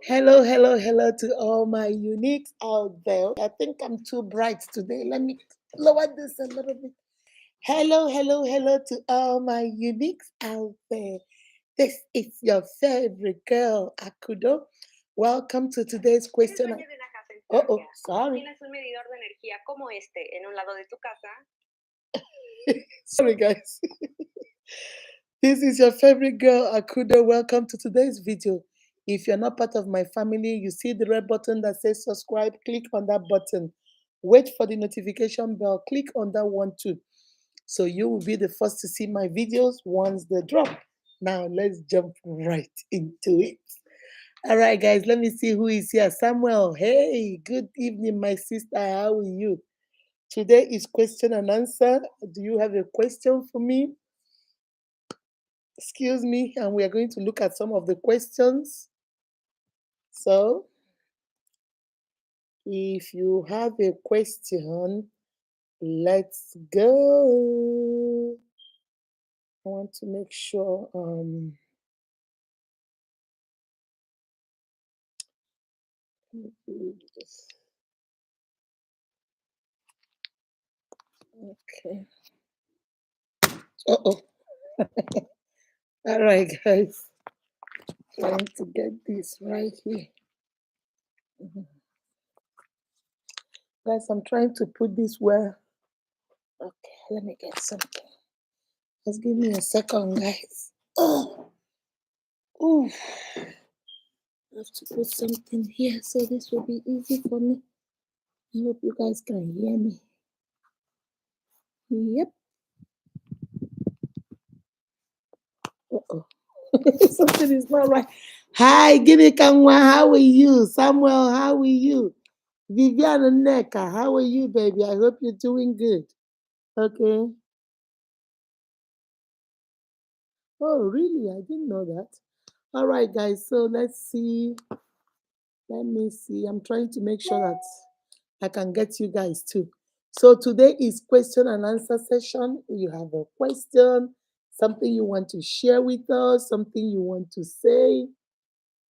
Hello, hello, hello to all my uniques out there. I think I'm too bright today. Let me lower this a little bit. Hello, hello, hello to all my uniques out there. This is your favorite girl, Akudo. Welcome to today's question. Oh, sorry. Sorry, guys. This is your favorite girl, Akudo. Welcome to today's video. If you're not part of my family, you see the red button that says subscribe. Click on that button. Wait for the notification bell. Click on that one too. So you will be the first to see my videos once they drop. Now let's jump right into it. All right, guys, let me see who is here. Samuel, hey, good evening, my sister. How are you? Today is question and answer. Do you have a question for me? Excuse me, and we are going to look at some of the questions. So, if you have a question, let's go. I want to make sure. Okay. Uh-oh. All right, guys. Trying to get this right here. Guys, I'm trying to put this where. Okay, let me get something. Just give me a second, guys. Oh, ooh. I have to put something here so this will be easy for me. I hope you guys can hear me. Yep. Uh-oh. Something is not right. Hi, Guinea Kanwa, how are you? Samuel, how are you? Viviana Neka, how are you, baby? I hope you're doing good. Okay. Oh, really? I didn't know that. All right, guys. So let's see. Let me see. I'm trying to make sure that I can get you guys too. So today is question and answer session. You have a question, something you want to share with us, something you want to say.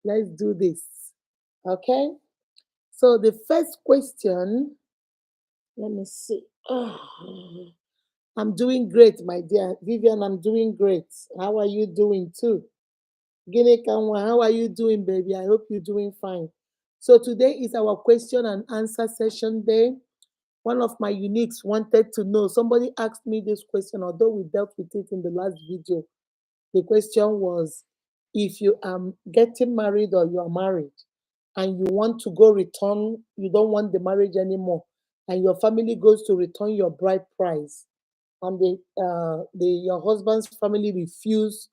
Let's do this. Okay? So the first question, let me see. Oh, I'm doing great, my dear. Vivian, I'm doing great. How are you doing too? Guinea Kanwa, how are you doing, baby? I hope you're doing fine. So today is our question and answer session day. One of my uniques wanted to know, somebody asked me this question, although we dealt with it in the last video. The question was, if you are getting married or you are married and you want to go return, you don't want the marriage anymore, and your family goes to return your bride price, and your husband's family refuse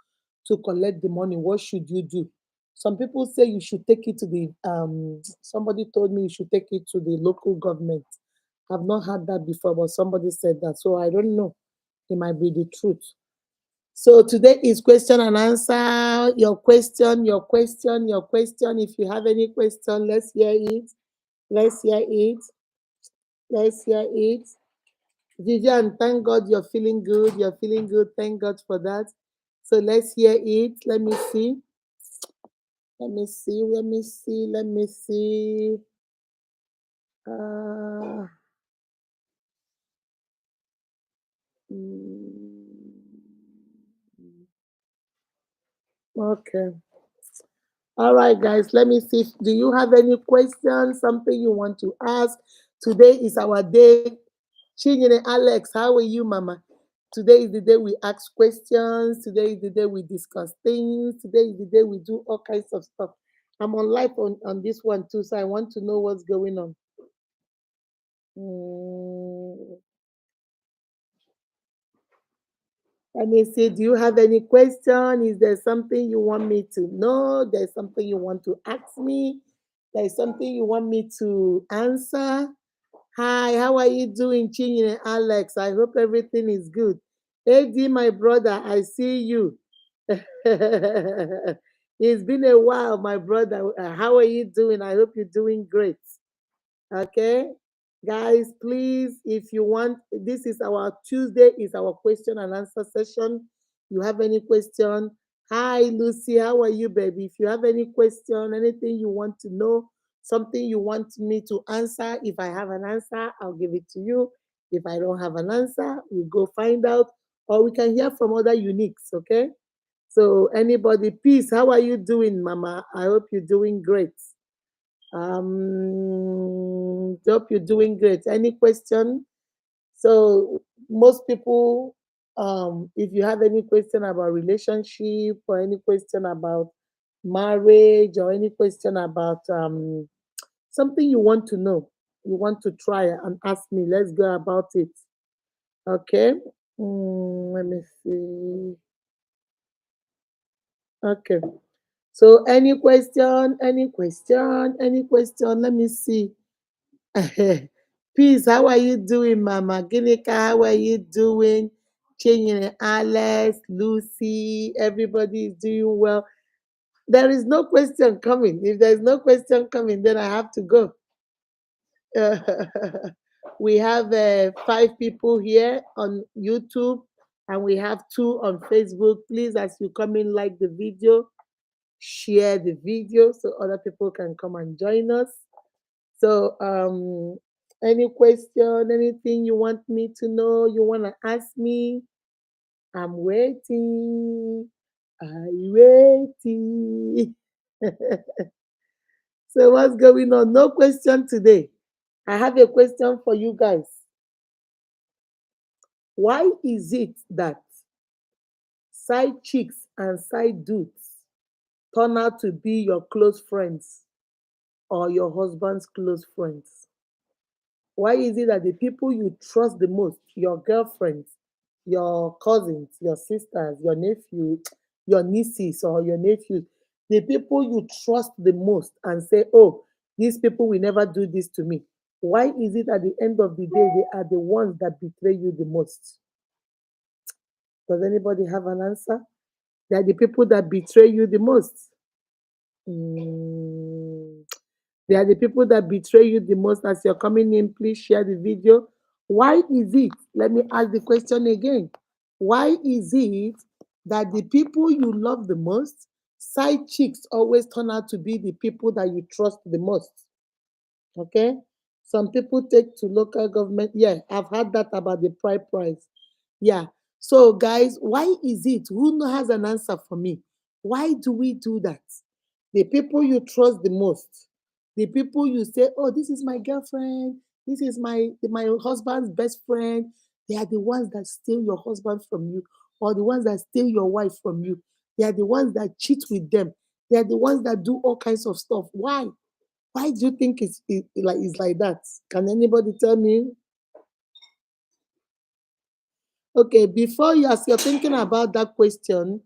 to collect the money, what should you do? Some people say you should take it to the somebody told me you should take it to the local government. I've not heard that before, but somebody said that, so I don't know. It might be the truth. So today is question and answer. Your question, your question, your question. If you have any question, let's hear it. Let's hear it. Let's hear it. Vivian, thank God you're feeling good. You're feeling good. Thank God for that. So let's hear it. Let me see. Let me see. Let me see. Let me see. Uh, okay. All right, guys. Let me see. Do you have any questions? Something you want to ask? Today is our day. Chinyere Alex, how are you, Mama? Today is the day we ask questions. Today is the day we discuss things. Today is the day we do all kinds of stuff. I'm on live on this one too, so I want to know what's going on. Let me see. Do you have any question? Is there something you want me to know? There's something you want to ask me? There's something you want me to answer? Hi, how are you doing, Chinyere Alex? I hope everything is good. AD, my brother, I see you. It's been a while, my brother. How are you doing? I hope you're doing great. Okay, guys, please, if you want, this is our Tuesday, is our question and answer session. You have any question, Hi, Lucy. How are you, baby? If you have any question, anything you want to know, something you want me to answer, if I have an answer, I'll give it to you. If I don't have an answer, we'll go find out, or we can hear from other uniques, okay? So, anybody, peace. How are you doing, Mama? I hope you're doing great. Hope you're doing great. Any question? So most people, if you have any question about relationship or any question about marriage or any question about something you want to know, you want to try and ask me, let's go about it. Okay. Let me see. Okay. So any question, any question, any question? Let me see. Peace, how are you doing, Mama? Ginika, how are you doing? Chinyere, Alex, Lucy, everybody is doing well. There is no question coming. If there is no question coming, then I have to go. We have 5 people here on YouTube and we have 2 on Facebook. Please, as you come in, like the video, share the video so other people can come and join us. So, any question, anything you want me to know, you want to ask me, I'm waiting. I'm waiting. So, what's going on? No question today. I have a question for you guys. Why is it that side chicks and side dudes turn out to be your close friends or your husband's close friends? Why is it that the people you trust the most, your girlfriends, your cousins, your sisters, your nephew, your nieces or your nephews, the people you trust the most and say, oh, these people will never do this to me. Why is it at the end of the day they are the ones that betray you the most? Does anybody have an answer? They are the people that betray you the most. Mm. They are the people that betray you the most. As you're coming in, please share the video. Why is it? Let me ask the question again. Why is it that the people you love the most, side chicks always turn out to be the people that you trust the most? Okay. Some people take to local government. Yeah, I've heard that about the pride price. Yeah. So, guys, why is it? Who has an answer for me? Why do we do that? The people you trust the most, the people you say, "Oh, this is my girlfriend. This is my husband's best friend." They are the ones that steal your husband from you, or the ones that steal your wife from you. They are the ones that cheat with them. They are the ones that do all kinds of stuff. Why? Why do you think it's like that? Can anybody tell me? Okay, before you, as you're thinking about that question,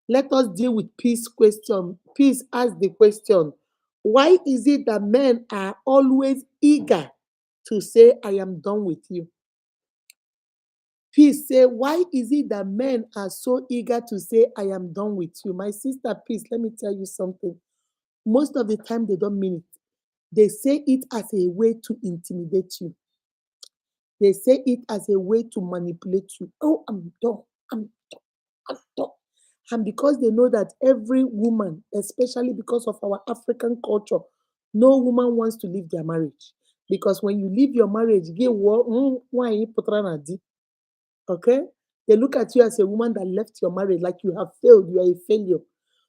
let us deal with peace question. Peace ask the question. Why is it that men are always eager to say, I am done with you? Peace say, why is it that men are so eager to say, I am done with you? My sister, Peace, let me tell you something. Most of the time, they don't mean it. They say it as a way to intimidate you. They say it as a way to manipulate you. Oh, I'm done. I'm done. I'm done. And because they know that every woman, especially because of our African culture, no woman wants to leave their marriage. Because when you leave your marriage, why you put on a D? Okay? They look at you as a woman that left your marriage, like you have failed, you are a failure.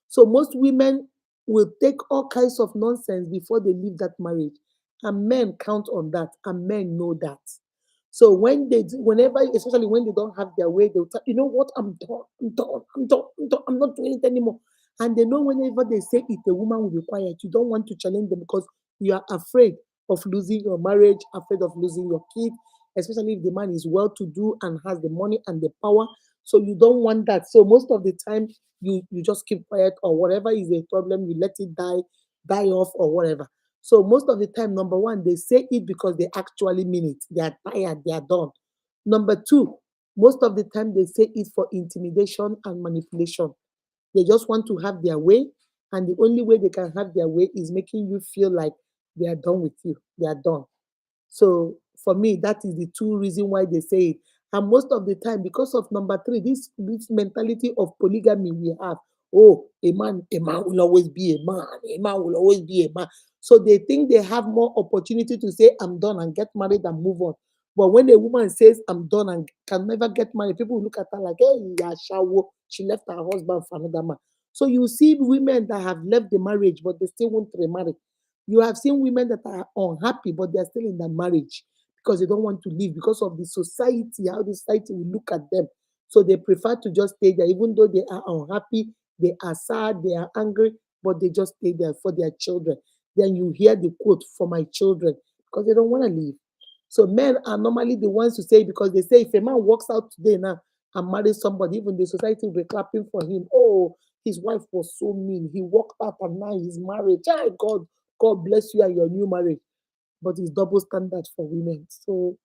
So most women will take all kinds of nonsense before they leave that marriage. And men count on that, and men know that. So whenever, especially when they don't have their way, they'll tell, you know what, I'm done, I'm done, I'm done, I'm done, I'm not doing it anymore. And they know whenever they say it, the woman will be quiet. You don't want to challenge them because you are afraid of losing your marriage, afraid of losing your kid, especially if the man is well to do and has the money and the power. So you don't want that. So most of the time, you just keep quiet, or whatever is a problem, you let it die off or whatever. So most of the time, number one, they say it because they actually mean it. They are tired, they are done. Number two, most of the time they say it for intimidation and manipulation. They just want to have their way, and the only way they can have their way is making you feel like they are done with you. They are done. So for me, that is the two reasons why they say it. And most of the time, because of number three, this mentality of polygamy we have. Oh, a man will always be a man. A man will always be a man. So they think they have more opportunity to say, I'm done and get married and move on. But when a woman says, I'm done and can never get married, people look at her like, hey, yeah, shawo. She left her husband for another man. So you see women that have left the marriage, but they still won't remarry. You have seen women that are unhappy, but they're still in the marriage because they don't want to leave because of the society, how the society will look at them. So they prefer to just stay there, even though they are unhappy, they are sad, they are angry, but they just stay there for their children. Then you hear the quote, for my children, because they don't want to leave. So men are normally the ones to say, because they say if a man walks out today now and marries somebody, even the society will be clapping for him. Oh, his wife was so mean. He walked out and now he's married. Child, God bless you and your new marriage. But it's double standard for women. So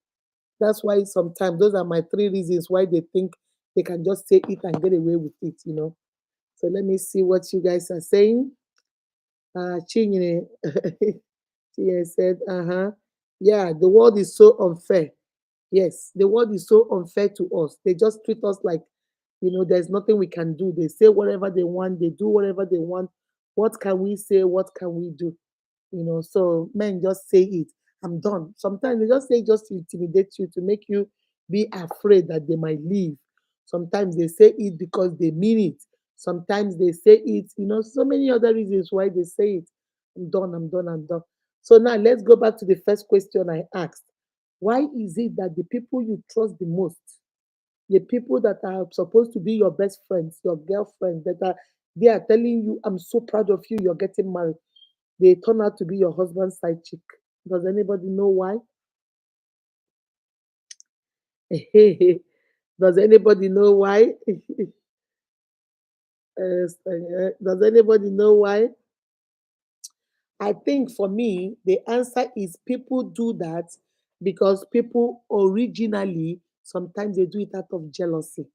that's why sometimes those are my three reasons why they think they can just say it and get away with it. So let me see what you guys are saying. Chinyere, Chinyere said, yeah, the world is so unfair. Yes, the world is so unfair to us. They just treat us like, there's nothing we can do. They say whatever they want, they do whatever they want. What can we say? What can we do? So men just say it. I'm done. Sometimes they just say just to intimidate you, to make you be afraid that they might leave. Sometimes they say it because they mean it. Sometimes they say it, so many other reasons why they say it. I'm done, I'm done, I'm done. So now let's go back to the first question I asked. Why is it that the people you trust the most, the people that are supposed to be your best friends, your girlfriends, they are telling you, I'm so proud of you, you're getting married, they turn out to be your husband's side chick? Does anybody know why? Does anybody know why? Does anybody know why? I think for me, the answer is people do that because people originally, sometimes they do it out of jealousy.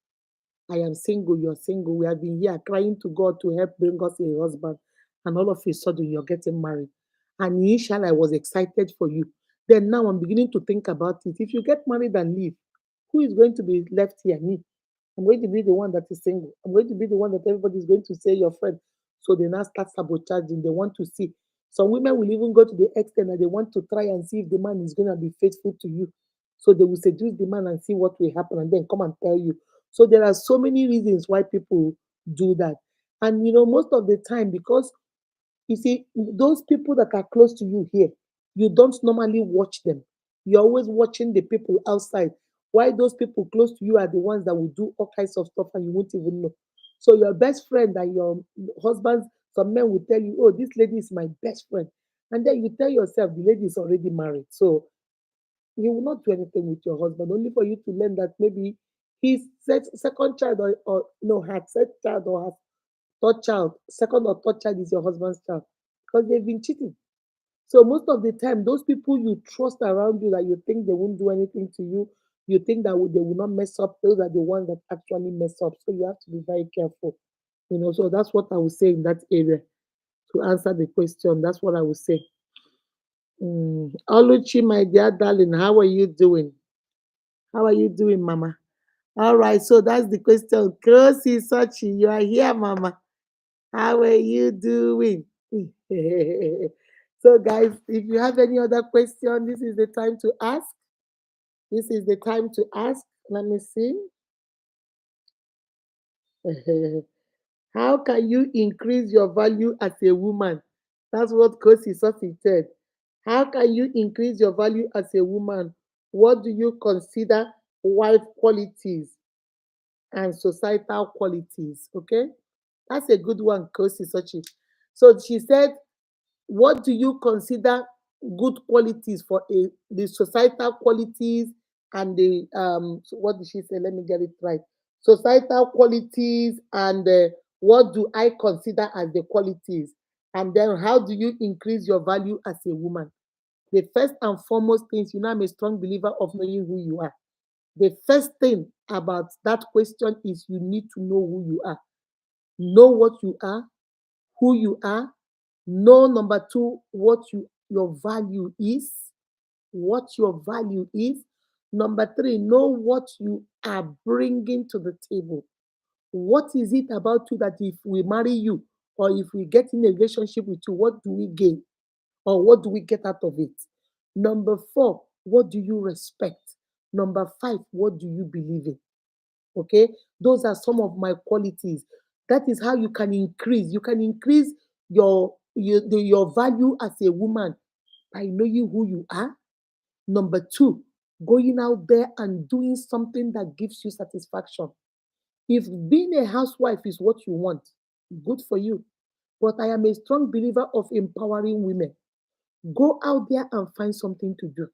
I am single, you're single. We have been here crying to God to help bring us a husband, and all of a sudden you're getting married. And initially I was excited for you. Then now I'm beginning to think about it. If you get married and leave, who is going to be left here? Me. I'm going to be the one that is single. I'm going to be the one that everybody is going to say your friend. So they now start sabotaging. They want to see. Some women will even go to the extent that they want to try and see if the man is going to be faithful to you. So they will seduce the man and see what will happen and then come and tell you. So there are so many reasons why people do that. And most of the time, because you see, those people that are close to you here, you don't normally watch them. You're always watching the people outside. Why those people close to you are the ones that will do all kinds of stuff and you won't even know. So your best friend and your husband, some men will tell you, oh, this lady is my best friend. And then you tell yourself the lady is already married. So you will not do anything with your husband, only for you to learn that maybe his second child or no, her third child or her third child, second or third child is your husband's child because they've been cheating. So most of the time, those people you trust around you that you think they won't do anything to you, you think that they will not mess up, those are the ones that actually mess up. So you have to be very careful. So that's what I would say in that area to answer the question. That's what I would say. Oluchi, my dear darling, how are you doing? How are you doing, Mama? All right, so that's the question. Kosi Sochi, you are here, Mama. How are you doing? So, guys, if you have any other question, this is the time to ask. This is the time to ask. Let me see. How can you increase your value as a woman? That's what Kosi Sofi said. How can you increase your value as a woman? What do you consider wife qualities and societal qualities? Okay, that's a good one, Kosi Sochi. So she said, what do you consider good qualities for the societal qualities and the what did she say? Let me get it right. Societal qualities and what do I consider as the qualities? And then how do you increase your value as a woman? The first and foremost things, I'm a strong believer of knowing who you are. The first thing about that question is you need to know who you are. Know what you are, who you are. Know, number two, what your value is. What your value is. Number three, know what you are bringing to the table. What is it about you that if we marry you or if we get in a relationship with you, what do we gain or what do we get out of it? Number four, what do you respect? Number five, what do you believe in? Okay, those are some of my qualities. That is how you can increase. You can increase your value as a woman by knowing who you are. Number two, going out there and doing something that gives you satisfaction. If being a housewife is what you want, good for you. But I am a strong believer of empowering women. Go out there and find something to do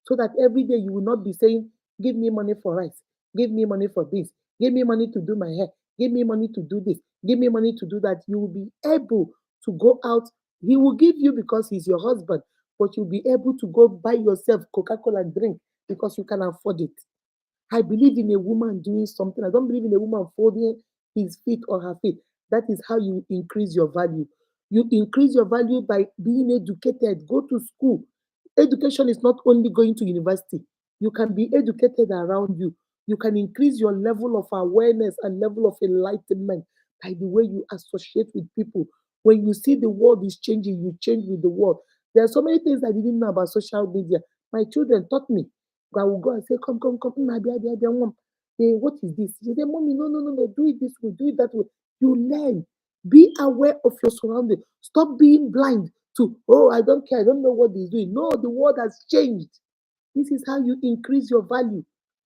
so that every day you will not be saying, give me money for rice, give me money for this, give me money to do my hair, give me money to do this, give me money to do that. You will be able to go out. He will give you because he's your husband, but you'll be able to go buy yourself Coca-Cola drink because you can afford it. I believe in a woman doing something. I don't believe in a woman folding his feet or her feet. That is how you increase your value. You increase your value by being educated. Go to school. Education is not only going to university. You can be educated around you. You can increase your level of awareness and level of enlightenment by the way you associate with people. When you see the world is changing, you change with the world. There are so many things I didn't know about social media. My children taught me. I will go and say, come, come, come, mom. What is this? She say, mommy, no, no, no, no, do it this way, do it that way. You learn. Be aware of your surroundings. Stop being blind to, oh, I don't care, I don't know what he's doing. No, the world has changed. This is how you increase your value.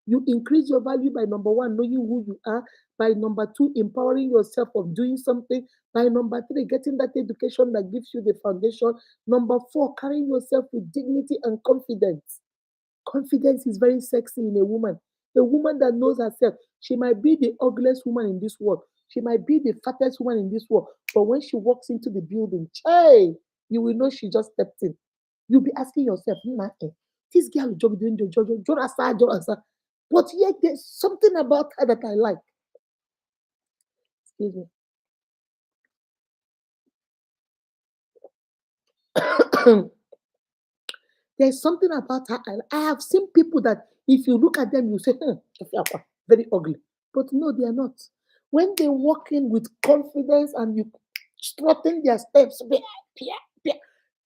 You increase your value by number one, knowing who you are. By number two, empowering yourself of doing something. By number three, getting that education that gives you the foundation. Number four, carrying yourself with dignity and confidence. Confidence is very sexy in a woman. A woman that knows herself. She might be the ugliest woman in this world. She might be the fattest woman in this world. But when she walks into the building, hey, you will know she just stepped in. You'll be asking yourself, this girl will just be doing the job, but yet there's something about her that I like. Excuse me. There's something about her. I have seen people that if you look at them, you say, very ugly. But no, they are not. When they walk in with confidence and you strutting their steps,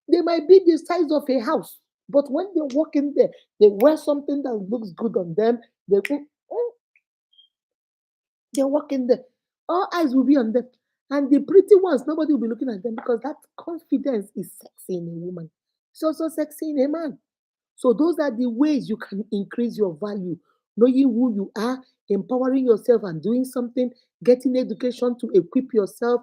they might be the size of a house. But when they walk in there, they wear something that looks good on them. They walk in there. All eyes will be on them. And the pretty ones, nobody will be looking at them because that confidence is sexy in a woman. It's also sexy in a man. So those are the ways you can increase your value, knowing who you are, empowering yourself and doing something, getting education to equip yourself,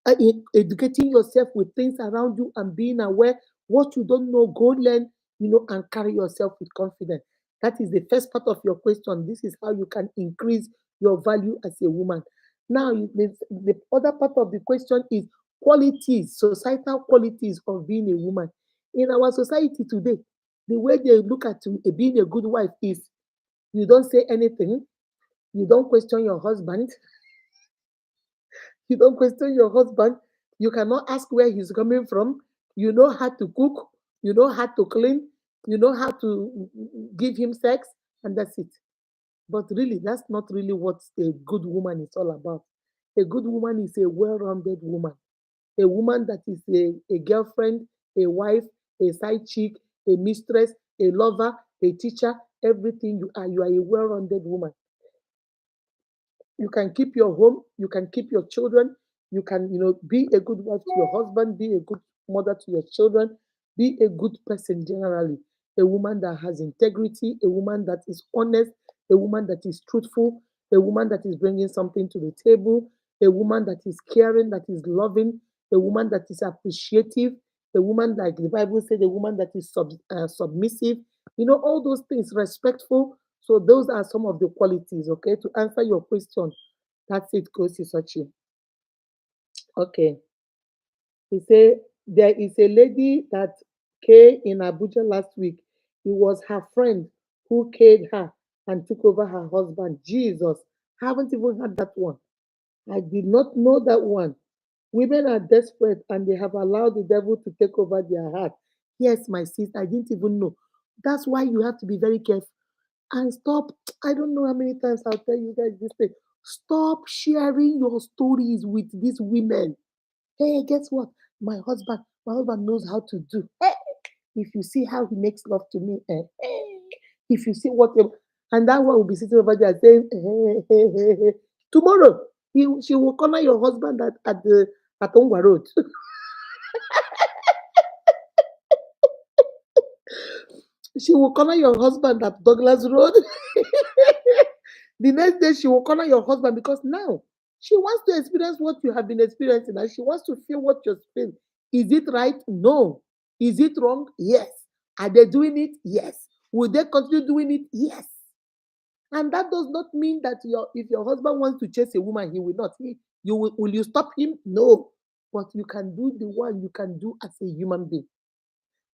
educating yourself with things around you and being aware. What you don't know, go learn, and carry yourself with confidence. That is the first part of your question. This is how you can increase your value as a woman. Now, the other part of the question is qualities, societal qualities of being a woman. In our society today, the way they look at being a good wife is you don't say anything, you don't question your husband, you don't question your husband, you cannot ask where he's coming from, you know how to cook, you know how to clean, you know how to give him sex, and that's it. But really, that's not really what a good woman is all about. A good woman is a well rounded woman, a woman that is a girlfriend, a wife, a side chick, a mistress, a lover, a teacher, everything you are a well rounded woman. You can keep your home, you can keep your children, you can, be a good wife to your husband, be a good mother to your children, be a good person generally. A woman that has integrity, a woman that is honest, a woman that is truthful, a woman that is bringing something to the table, a woman that is caring, that is loving, a woman that is appreciative, a woman, like the Bible said, a woman that is submissive, all those things, respectful. So those are some of the qualities, okay? To answer your question, that's it, Kosi Sochi. Okay. He said there is a lady that came in Abuja last week. It was her friend who killed her and took over her husband. Jesus, I haven't even had that one. I did not know that one. Women are desperate and they have allowed the devil to take over their heart. Yes, my sister, I didn't even know. That's why you have to be very careful and stop. I don't know how many times I'll tell you guys this thing. Stop sharing your stories with these women. Hey, guess what? My husband knows how to do. Hey, if you see how he makes love to me, if you see what, and that one will be sitting over there saying, tomorrow she will corner your husband at Ongwa Road. She will corner your husband at Douglas Road. The next day she will corner your husband because now she wants to experience what you have been experiencing and she wants to feel what you're feeling. Is it right? No. Is it wrong? Yes. Are they doing it? Yes. Will they continue doing it? Yes. And that does not mean that if your husband wants to chase a woman, he will not. Will you stop him? No. But you can do the one you can do as a human being.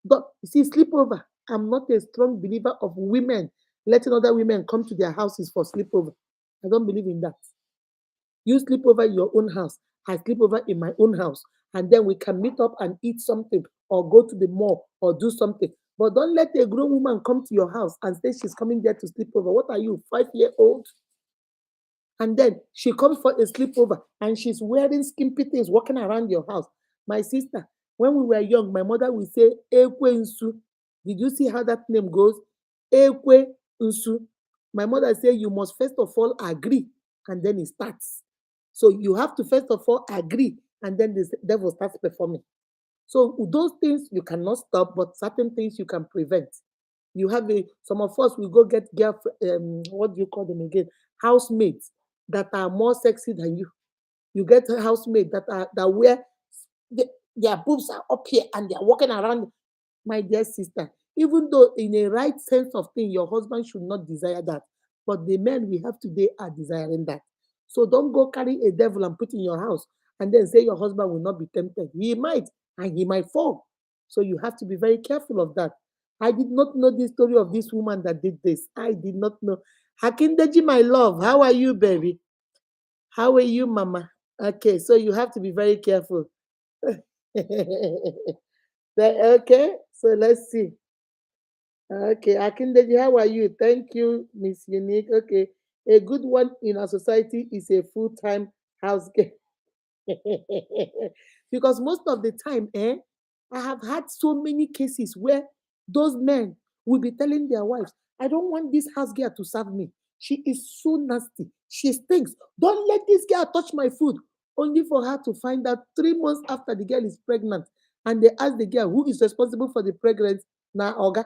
But you see, sleepover. I'm not a strong believer of women letting other women come to their houses for sleepover. I don't believe in that. You sleep over in your own house. I sleep over in my own house. And then we can meet up and eat something or go to the mall or do something. But don't let a grown woman come to your house and say she's coming there to sleep over. What are you, 5-year-old? And then she comes for a sleepover and she's wearing skimpy things walking around your house. My sister, when we were young, my mother would say, Ekwe Nsu. Did you see how that name goes? Ekwe Nsu. My mother said, you must first of all agree and then it starts. So you have to first of all agree and then the devil starts performing. So those things you cannot stop, but certain things you can prevent. You have some of us will go get what do you call them again? Housemates that are more sexy than you. You get a housemate that wear their boobs are up here and they're walking around. My dear sister, even though in a right sense of thing, your husband should not desire that. But the men we have today are desiring that. So don't go carry a devil and put in your house and then say your husband will not be tempted. He might, and he might fall. So you have to be very careful of that. I did not know the story of this woman that did this. I did not know. Hakindeji, my love, how are you, baby? How are you, mama? Okay, so you have to be very careful. Okay, so let's see. Okay, Akindeji, how are you? Thank you, Miss Unique. Okay, a good one in our society is a full-time house girl. Because most of the time, I have had so many cases where those men will be telling their wives, I don't want this house girl to serve me. She is so nasty. She stinks. Don't let this girl touch my food. Only for her to find out 3 months after the girl is pregnant. And they ask the girl who is responsible for the pregnancy. Now, Oga.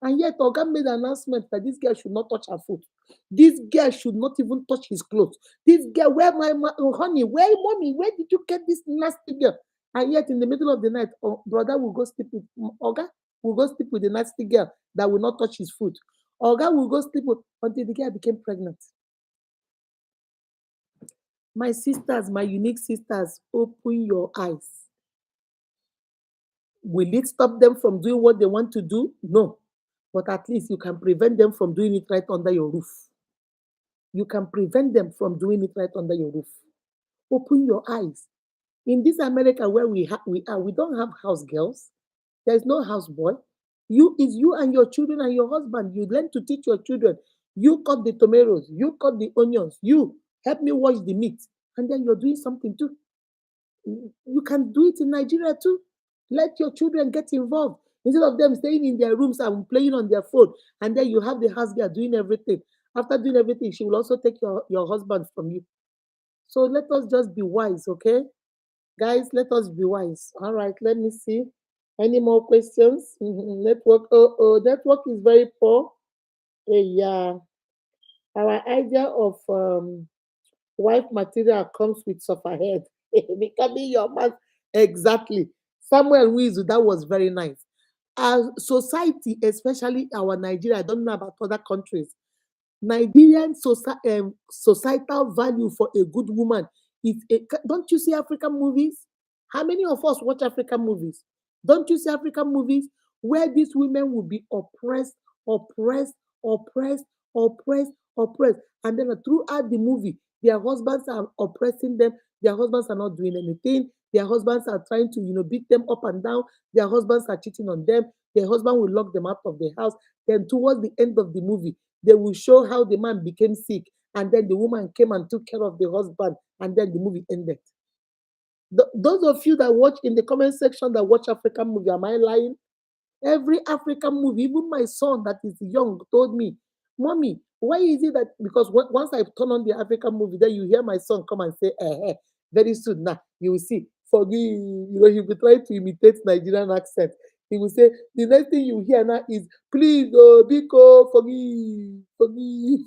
And yet, Oga made an announcement that this girl should not touch her food. This girl should not even touch his clothes. This girl, where honey, where mommy, where did you get this nasty girl? And yet in the middle of the night, brother will go sleep with Oga will go sleep with the nasty girl that will not touch his food. Oga will go sleep with until the girl became pregnant. My sisters, my unique sisters, open your eyes. Will it stop them from doing what they want to do? No. But at least you can prevent them from doing it right under your roof. You can prevent them from doing it right under your roof. Open your eyes. In this America where we are, we don't have house girls. There's no house boy. You and your children and your husband. You learn to teach your children. You cut the tomatoes. You cut the onions. You help me wash the meat, and then you're doing something too. You can do it in Nigeria too. Let your children get involved instead of them staying in their rooms and playing on their phone. And then you have the house girl doing everything. After doing everything, she will also take your husband from you. So let us just be wise, okay? Guys, let us be wise. All right, let me see. Any more questions? Network. Network is very poor. Yeah. Our idea of wife material comes with suffer head. Becoming your man. Exactly. Samuel Wizu, that was very nice. Our society, especially our Nigeria, I don't know about other countries, Nigerian societal value for a good woman is don't you see African movies? How many of us watch African movies? Don't you see African movies where these women will be oppressed, oppressed, oppressed, oppressed, oppressed, and then throughout the movie, their husbands are oppressing them. Their husbands are not doing anything. Their husbands are trying to, beat them up and down. Their husbands are cheating on them. Their husband will lock them out of the house. Then towards the end of the movie, they will show how the man became sick and then the woman came and took care of the husband, and then the movie ended. Those of you that watch in the comment section that watch African movie, am I lying? Every African movie, even my son that is young told me, Mommy, why is it that because once I turn on the African movie, then you hear my son come and say, very soon now, you will see, forgive, he'll be trying to imitate Nigerian accent. He will say, the next thing you hear now is, please, oh, Biko, forgive, forgive.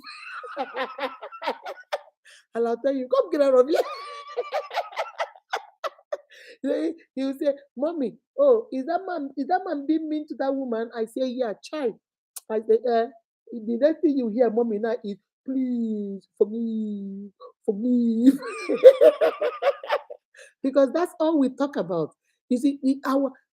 And I'll tell you, come get out of here. He will say, Mommy, oh, is that man being mean to that woman? I say, yeah, child. I say, the next thing you hear, Mommy, now is, please, forgive, forgive. Because that's all we talk about. You see,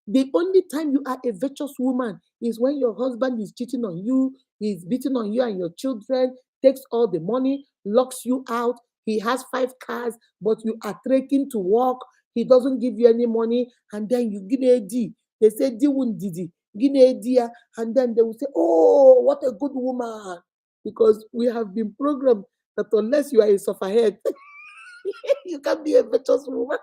the only time you are a virtuous woman is when your husband is cheating on you, he's beating on you and your children, takes all the money, locks you out. He has 5 cars, but you are trekking to work. He doesn't give you any money, and then you give a D. They say D won didi, give a D, and then they will say, "Oh, what a good woman!" Because we have been programmed that unless you are a sufferhead, you can't be a virtuous woman.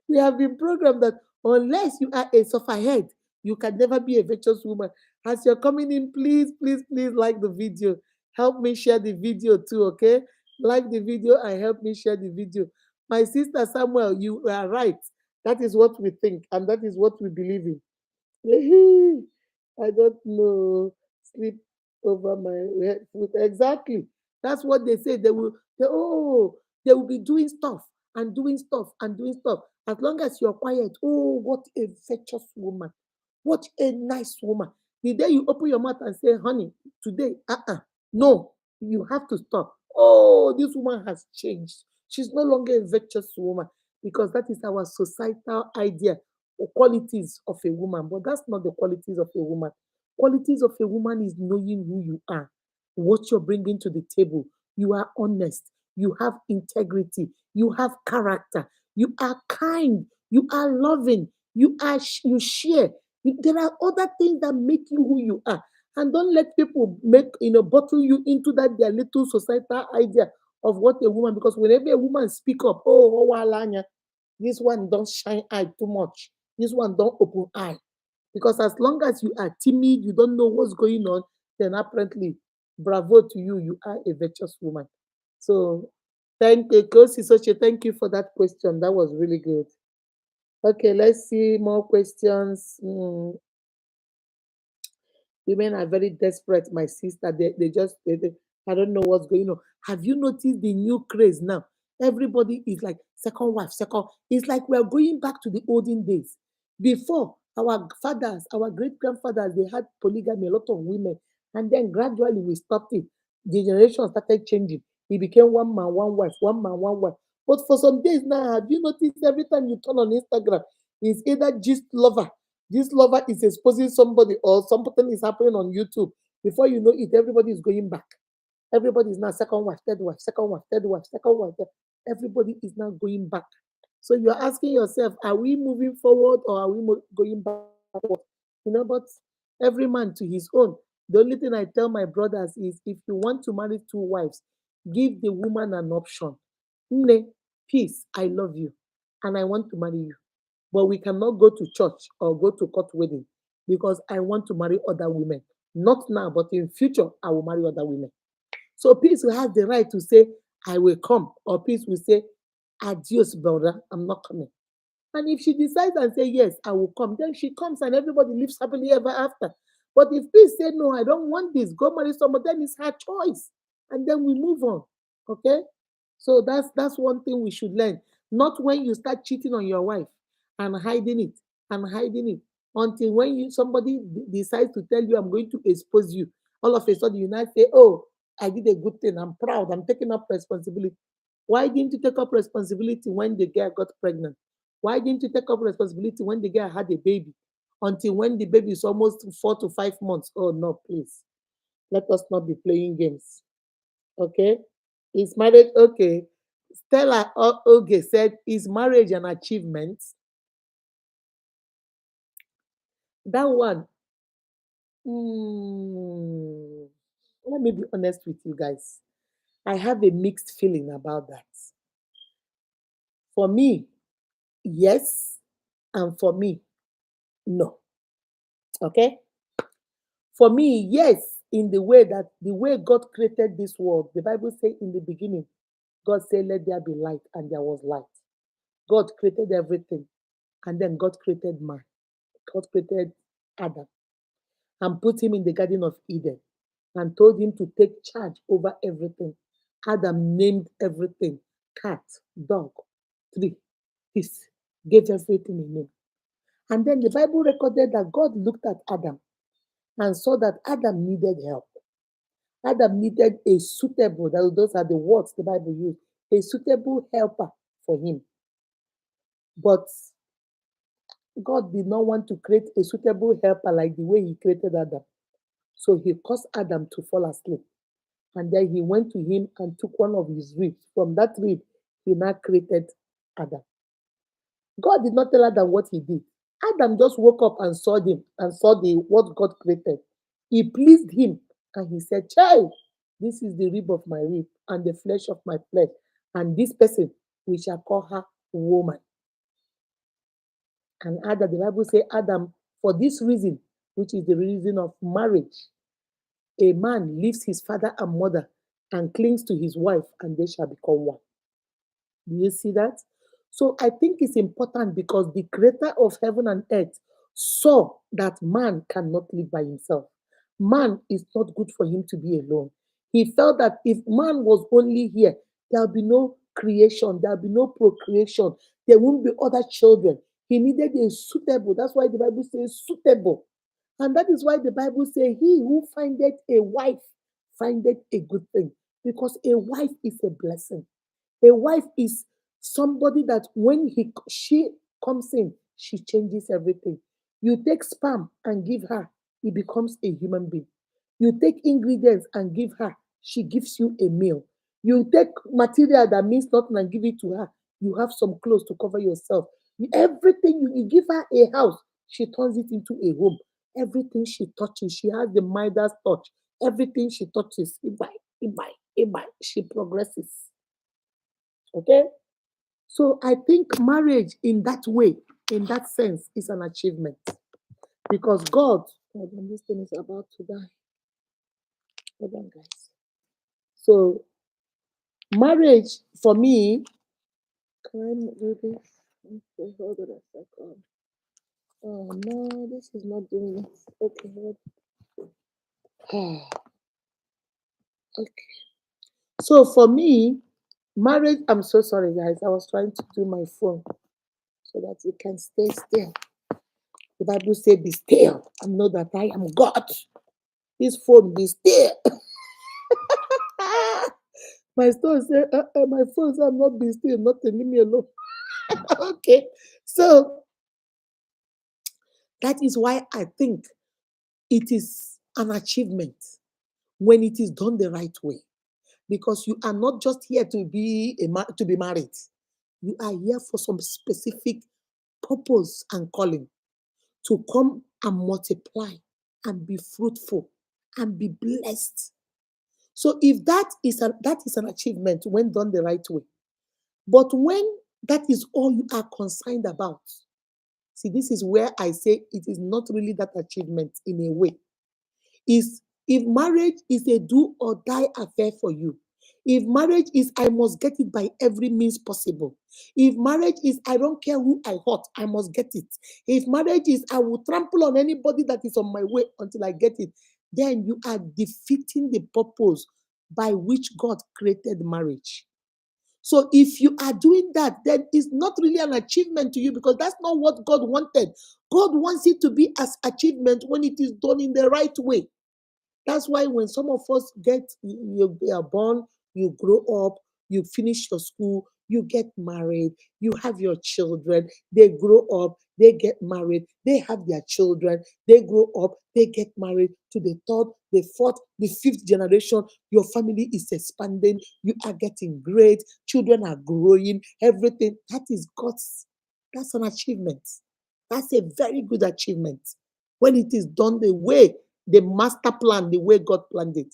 We have been programmed that unless you are a sufferhead, you can never be a virtuous woman. As you're coming in, please, please, please like the video. Help me share the video too, okay? Like the video and help me share the video. My sister Samuel, you are right. That is what we think and that is what we believe in. I don't know. Sleep over my head. Exactly. That's what they say. They will be doing stuff and doing stuff and doing stuff. As long as you're quiet, oh, what a virtuous woman. What a nice woman. The day you open your mouth and say, honey, today, no, you have to stop. Oh, this woman has changed. She's no longer a virtuous woman because that is our societal idea or qualities of a woman, but that's not the qualities of a woman. Qualities of a woman is knowing who you are, what you're bringing to the table. You are honest, you have integrity, you have character, you are kind, you are loving, you share. There are other things that make you who you are. And don't let people bottle you into that their little societal idea of what a woman, because whenever a woman speak up, oh, Alanya, this one don't shine eye too much. This one don't open eye. Because as long as you are timid, you don't know what's going on, then apparently, bravo to you, you are a virtuous woman. So thank you, Kosi Soche. Thank you for that question. That was really good. Okay, let's see more questions. Women are very desperate, my sister. I don't know what's going on. Have you noticed the new craze now? Everybody is like second wife, second. It's like we're going back to the olden days. Before, our fathers, our great grandfathers, they had polygamy, a lot of women. And then gradually we stopped it. The generation started changing. It became one man, one wife, one man, one wife. But for some days now, have you noticed every time you turn on Instagram, it's either just lover, this lover is exposing somebody or something is happening on YouTube. Before you know it, everybody is going back. Everybody is now second wife, third wife, second wife, third wife, second wife. Everybody is now going back. So you're asking yourself, are we moving forward or are we going backward? But every man to his own. The only thing I tell my brothers is if you want to marry 2 wives, give the woman an option. Nne, peace, I love you, and I want to marry you. But we cannot go to church or go to court wedding because I want to marry other women. Not now, but in future, I will marry other women. So peace will have the right to say, I will come, or peace will say, adios, brother, I'm not coming. And if she decides and say, yes, I will come, then she comes and everybody lives happily ever after. But if peace say, no, I don't want this, go marry someone, then it's her choice. And then we move on. Okay? So that's one thing we should learn. Not when you start cheating on your wife and hiding it and hiding it until when somebody decides to tell you, I'm going to expose you. All of a sudden you now say, oh, I did a good thing. I'm proud. I'm taking up responsibility. Why didn't you take up responsibility when the girl got pregnant? Why didn't you take up responsibility when the girl had a baby? Until when the baby is almost 4 to 5 months. Oh no, please. Let us not be playing games. Okay? Is marriage okay? Stella Oge said, is marriage an achievement? That one, Mm, let me be honest with you guys. I have a mixed feeling about that. For me, yes, and for me, no. Okay? For me, yes, in the way that the way God created this world, the Bible says in the beginning, God said, let there be light, and there was light. God created everything, and then God created man. God created Adam and put him in the Garden of Eden and told him to take charge over everything. Adam named everything cat, dog, tree, this, gave everything a name. And then the Bible recorded that God looked at Adam and saw that Adam needed help. Adam needed a suitable, those are the words the Bible used, a suitable helper for him. But God did not want to create a suitable helper like the way he created Adam. So he caused Adam to fall asleep. And then he went to him and took one of his ribs. From that rib, he now created Adam. God did not tell Adam what he did. Adam just woke up and saw him and saw the what God created. He pleased him and he said, child, this is the rib of my rib and the flesh of my flesh. And this person, we shall call her woman. And Adam, the Bible says, Adam, for this reason, which is the reason of marriage, a man leaves his father and mother and clings to his wife, and they shall become one. Do you see that? So I think it's important because the creator of heaven and earth saw that man cannot live by himself. Man is not good for him to be alone. He felt that if man was only here, there'll be no creation, there'll be no procreation, there won't be other children. He needed a suitable. That's why the Bible says suitable. And that is why the Bible says, he who findeth a wife findeth a good thing. Because a wife is a blessing. A wife is somebody that when she comes in, she changes everything. You take sperm and give her, it becomes a human being. You take ingredients and give her, she gives you a meal. You take material that means nothing and give it to her, you have some clothes to cover yourself. Everything you give her a house, she turns it into a home. Everything she touches, she has the Midas touch. Everything she touches, she progresses. Okay? So I think marriage in that way, in that sense, is an achievement. Because God, hold on, this thing is about to die. Hold on, guys. So marriage for me, can I do this? Okay, hold on a second. Oh no, this is not doing it. Okay, hold on. Okay. So for me, marriage, I'm so sorry, guys. I was trying to do my phone so that it can stay still. The Bible says, be still and know that I am God. This phone be still. My store said, my phone said, I'm not be still, nothing, leave me alone. Okay. So that is why I think it is an achievement when it is done the right way. Because you are not just here to be to be married. You are here for some specific purpose and calling to come and multiply and be fruitful and be blessed. So if that is an achievement when done the right way. But when that is all you are concerned about, see, this is where I say it is not really that achievement in a way. Is if marriage is a do or die affair for you, if marriage is I must get it by every means possible, if marriage is I don't care who I hurt, I must get it, if marriage is I will trample on anybody that is on my way until I get it, then you are defeating the purpose by which God created marriage. So if you are doing that, then it's not really an achievement to you because that's not what God wanted. God wants it to be as achievement when it is done in the right way. That's why when some of us you are born, you grow up, you finish your school, you get married, you have your children, they grow up, they get married, they have their children, they grow up, they get married to the third, the fourth, the fifth generation. Your family is expanding, you are getting great, children are growing, everything. That's an achievement. That's a very good achievement when it is done the way the master plan, the way God planned it.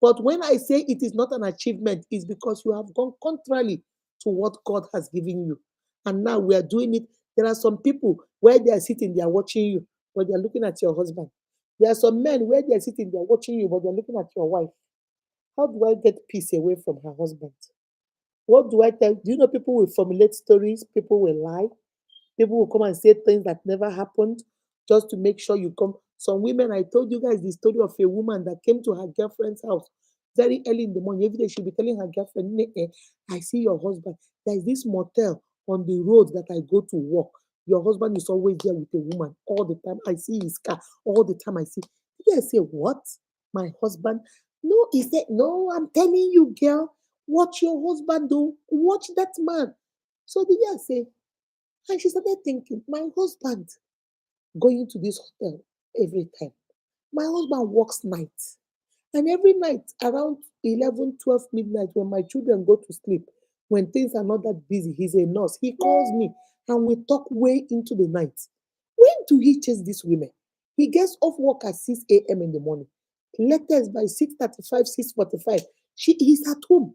But when I say it is not an achievement, it's because you have gone contrary to what God has given you. And now we are doing it. There are some people where they are sitting, they are watching you, but they are looking at your husband. There are some men where they are sitting, they are watching you, but they are looking at your wife. How do I get peace away from her husband? What do I tell? Do you know people will formulate stories, people will lie, people will come and say things that never happened just to make sure you come. Some women, I told you guys the story of a woman that came to her girlfriend's house very early in the morning. Every day she'll be telling her girlfriend, I see your husband. There's this motel on the road that I go to work. Your husband is always there with a woman all the time. I see his car all the time. I see. The guy say, what? My husband? No, he said, no, I'm telling you, girl, watch your husband do. Watch that man. So the guy say, and she started thinking, my husband going to this hotel every time. My husband works nights. And every night around 11, 12 midnight, when my children go to sleep, when things are not that busy, he's a nurse. He calls me and we talk way into the night. When do he chase these women? He gets off work at 6 a.m. in the morning. Latest by 6:35, 6:45, he's at home.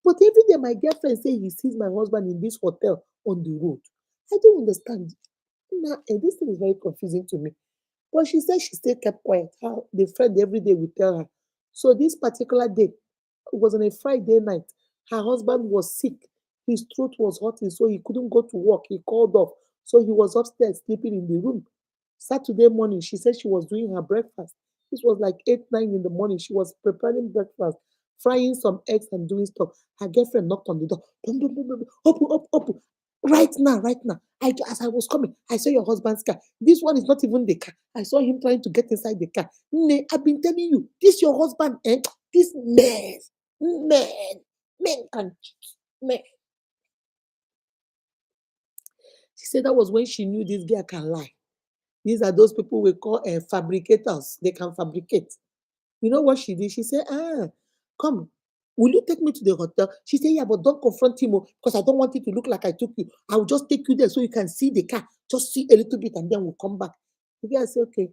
But every day my girlfriend say he sees my husband in this hotel on the road. I don't understand. Now, this thing is very confusing to me. But she said she still kept quiet. How the friend every day would tell her. So this particular day, it was on a Friday night. Her husband was sick. His throat was hurting, so he couldn't go to work. He called off. So he was upstairs sleeping in the room. Saturday morning, she said she was doing her breakfast. This was like 8, 9 in the morning. She was preparing breakfast, frying some eggs and doing stuff. Her girlfriend knocked on the door. Boom, boom, boom, boom, boom. Open, open, open. Right now, right now. As I was coming, I saw your husband's car. This one is not even the car. I saw him trying to get inside the car. I've been telling you, this your husband, eh? This man, men and men. She said that was when she knew this girl can lie. These are those people we call fabricators. They can fabricate. You know what she did? She said, come, will you take me to the hotel? She said, yeah, but don't confront him because I don't want it to look like I took you. I'll just take you there so you can see the car. Just see a little bit and then we'll come back. The guy said, okay,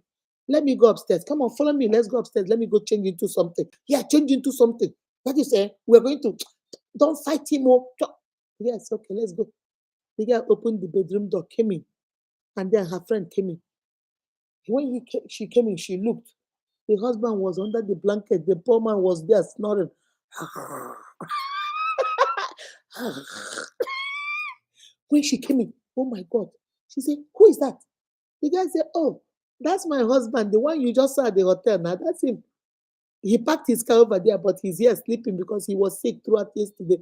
let me go upstairs. Come on, follow me. Let's go upstairs. Let me go change into something. Yeah, change into something. That is, we're going to, don't fight him. Yes, okay, let's go. The guy opened the bedroom door, came in, and then her friend came in. When she came in, she looked. The husband was under the blanket. The poor man was there snoring. When she came in, oh my God. She said, who is that? The guy said, oh, that's my husband, the one you just saw at the hotel. Now, that's him. He parked his car over there, but he's here sleeping because he was sick throughout yesterday.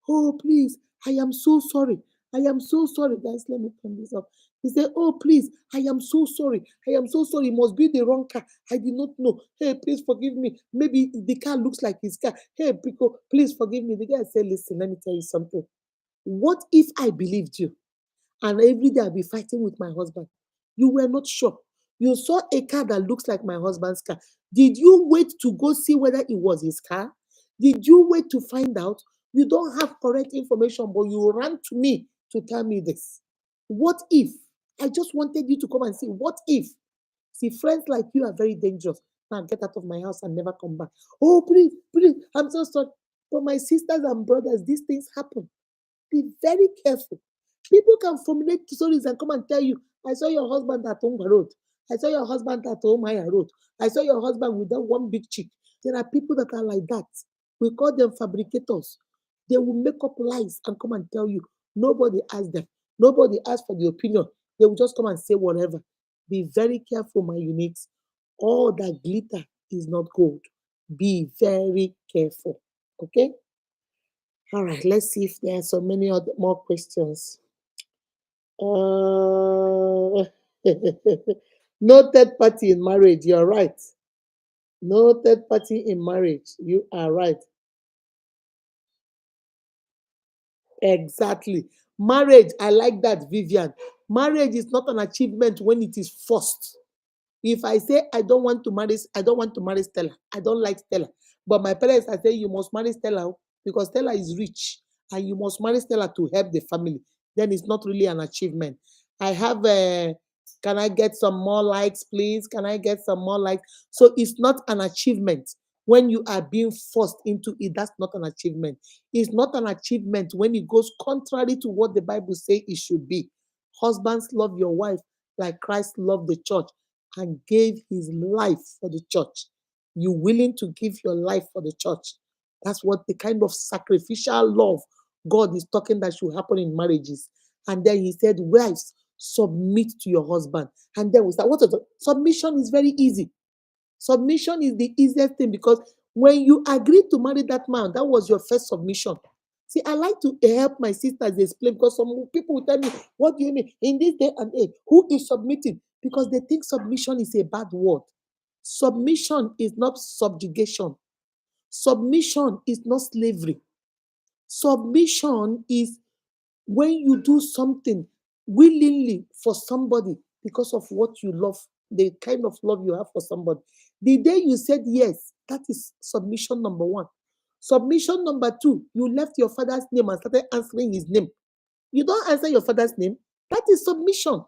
Oh, please, I am so sorry. I am so sorry. Guys, let me turn this off. He said, oh, please, I am so sorry. I am so sorry. It must be the wrong car. I did not know. Hey, please forgive me. Maybe the car looks like his car. Hey, Pico, please forgive me. The guy said, listen, let me tell you something. What if I believed you? And every day I'll be fighting with my husband. You were not sure. You saw a car that looks like my husband's car. Did you wait to go see whether it was his car? Did you wait to find out? You don't have correct information, but you ran to me to tell me this. What if? I just wanted you to come and say, what if? See, friends like you are very dangerous. Now get out of my house and never come back. Oh, please, please, I'm so sorry. But my sisters and brothers, these things happen. Be very careful. People can formulate stories and come and tell you, I saw your husband at Tonga Road. I saw your husband at Omaya Road. I saw your husband with that one big chick. There are people that are like that. We call them fabricators. They will make up lies and come and tell you. Nobody asked them. Nobody asked for the opinion. They will just come and say whatever. Be very careful, my uniques. All that glitter is not gold. Be very careful. Okay? All right, let's see if there are so many other more questions. Uh, no third party in marriage. You're right. No third party in marriage. You are right. Exactly. Marriage, I like that, Vivian. Marriage is not an achievement when it is forced. If I say I don't want to marry Stella. I don't like Stella. But my parents are saying you must marry Stella because Stella is rich and you must marry Stella to help the family. Then it's not really an achievement. I have Can I get some more likes, please? Can I get some more likes? So it's not an achievement when you are being forced into it. That's not an achievement. It's not an achievement when it goes contrary to what the Bible says it should be. Husbands, love your wife like Christ loved the church and gave his life for the church. You willing to give your life for the church? That's what the kind of sacrificial love God is talking that should happen in marriages. And then he said, wives, submit to your husband. And then we start. What is the submission? Is very easy. Submission is the easiest thing because when you agreed to marry that man, that was your first submission. See, I like to help my sisters explain because some people will tell me, what do you mean? In this day and age, who is submitting? Because they think submission is a bad word. Submission is not subjugation. Submission is not slavery. Submission is when you do something willingly for somebody because of what you love, the kind of love you have for somebody. The day you said yes, that is submission number one. Submission number two, you left your father's name and started answering his name. You don't answer your father's name. That is submission.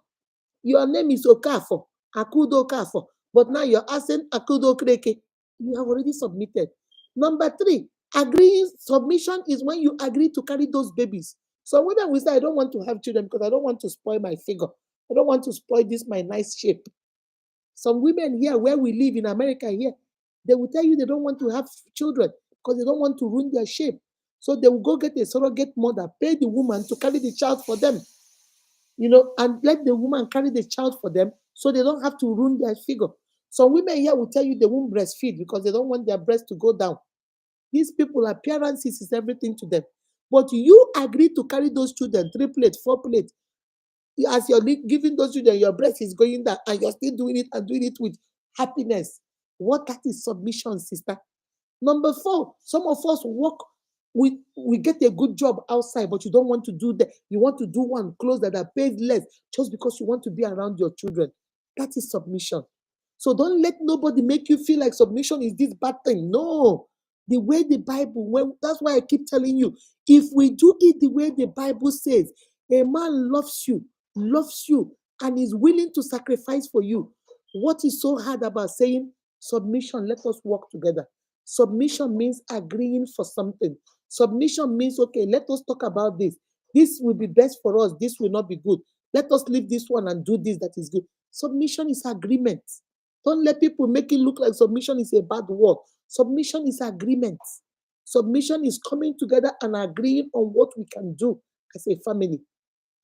Your name is Okafo, Akudo Okafo, but now you're asking Akudo Kreke. You have already submitted. Number three, agreeing submission is when you agree to carry those babies. So women will say, I don't want to have children because I don't want to spoil my figure. I don't want to spoil this my nice shape. Some women here where we live in America here, they will tell you they don't want to have children because they don't want to ruin their shape. So they will go get a surrogate mother, pay the woman to carry the child for them, and let the woman carry the child for them so they don't have to ruin their figure. Some women here will tell you they won't breastfeed because they don't want their breast to go down. These people, appearances is everything to them. But you agree to carry those children, 3 plates, 4 plates. As you're giving those children, your breast is going down and you're still doing it and doing it with happiness. What that is submission, sister. Number 4, some of us work, we get a good job outside, but you don't want to do that. You want to do one clothes that are paid less just because you want to be around your children. That is submission. So don't let nobody make you feel like submission is this bad thing. No. The way the Bible, that's why I keep telling you, if we do it the way the Bible says, a man loves you, and is willing to sacrifice for you. What is so hard about saying submission? Let us work together. Submission means agreeing for something. Submission means, okay, let us talk about this. This will be best for us. This will not be good. Let us leave this one and do this that is good. Submission is agreement. Don't let people make it look like submission is a bad word. Submission is agreement. Submission is coming together and agreeing on what we can do as a family.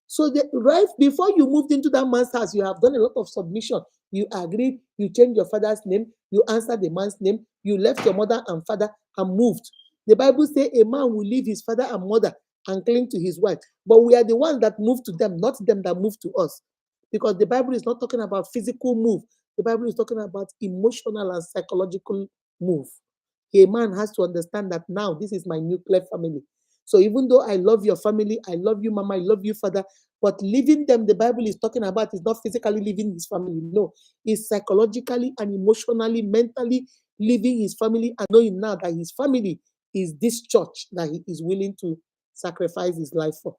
So right before you moved into that man's house, you have done a lot of submission. You agreed, you changed your father's name, you answered the man's name, you left your mother and father and moved. The Bible says a man will leave his father and mother and cling to his wife. But we are the ones that move to them, not them that move to us. Because the Bible is not talking about physical move. The Bible is talking about emotional and psychological move. A man has to understand that now this is my nuclear family. So even though I love your family, I love you, mama, I love you, father, but leaving them, the Bible is talking about is not physically leaving his family. No, it's psychologically and emotionally, mentally leaving his family and knowing now that his family is this church that he is willing to sacrifice his life for.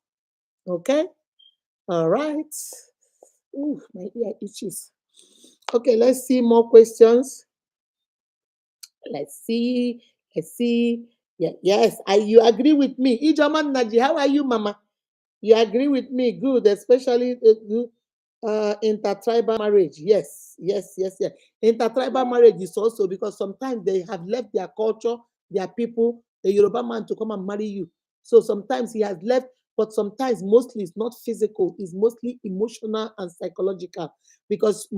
Okay? All right. Ooh, my ear itches. Okay, let's see more questions. Let's see. Let's see. Yeah, yes, you agree with me. Ijaman Naji, how are you, Mama? You agree with me? Good, especially intertribal marriage. Yes, yes, yes, yes. Intertribal marriage is also because sometimes they have left their culture, their people, the Yoruba man to come and marry you. So sometimes he has left, but sometimes mostly it's not physical, it's mostly emotional and psychological. Because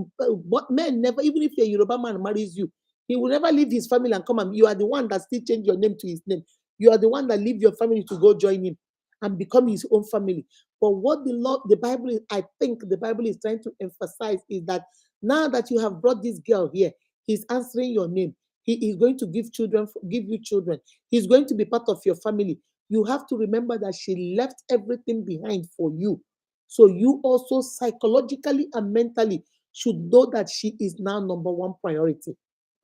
men never, even if a Yoruba man marries you, he will never leave his family and come and you are the one that still change your name to his name. You are the one that leave your family to go join him and become his own family. But what the Bible, I think the Bible is trying to emphasize is that now that you have brought this girl here, he's answering your name. He is going to give you children. He's going to be part of your family. You have to remember that she left everything behind for you. So you also psychologically and mentally should know that she is now number one priority.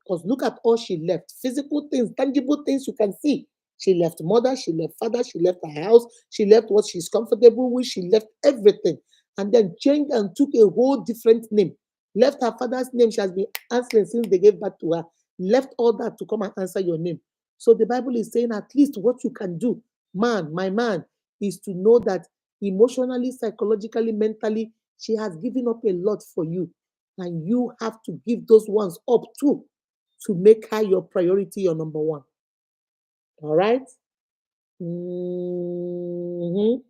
Because look at all she left. Physical things, tangible things you can see. She left mother, she left father, she left her house, she left what she's comfortable with, she left everything. and then changed and took a whole different name. Left her father's name, she has been answering since they gave birth to her. Left all that to come and answer your name. So the Bible is saying at least what you can do, man, my man, is to know that emotionally, psychologically, mentally, she has given up a lot for you. And you have to give those ones up too to make her your priority, your number one. All right? Mhm.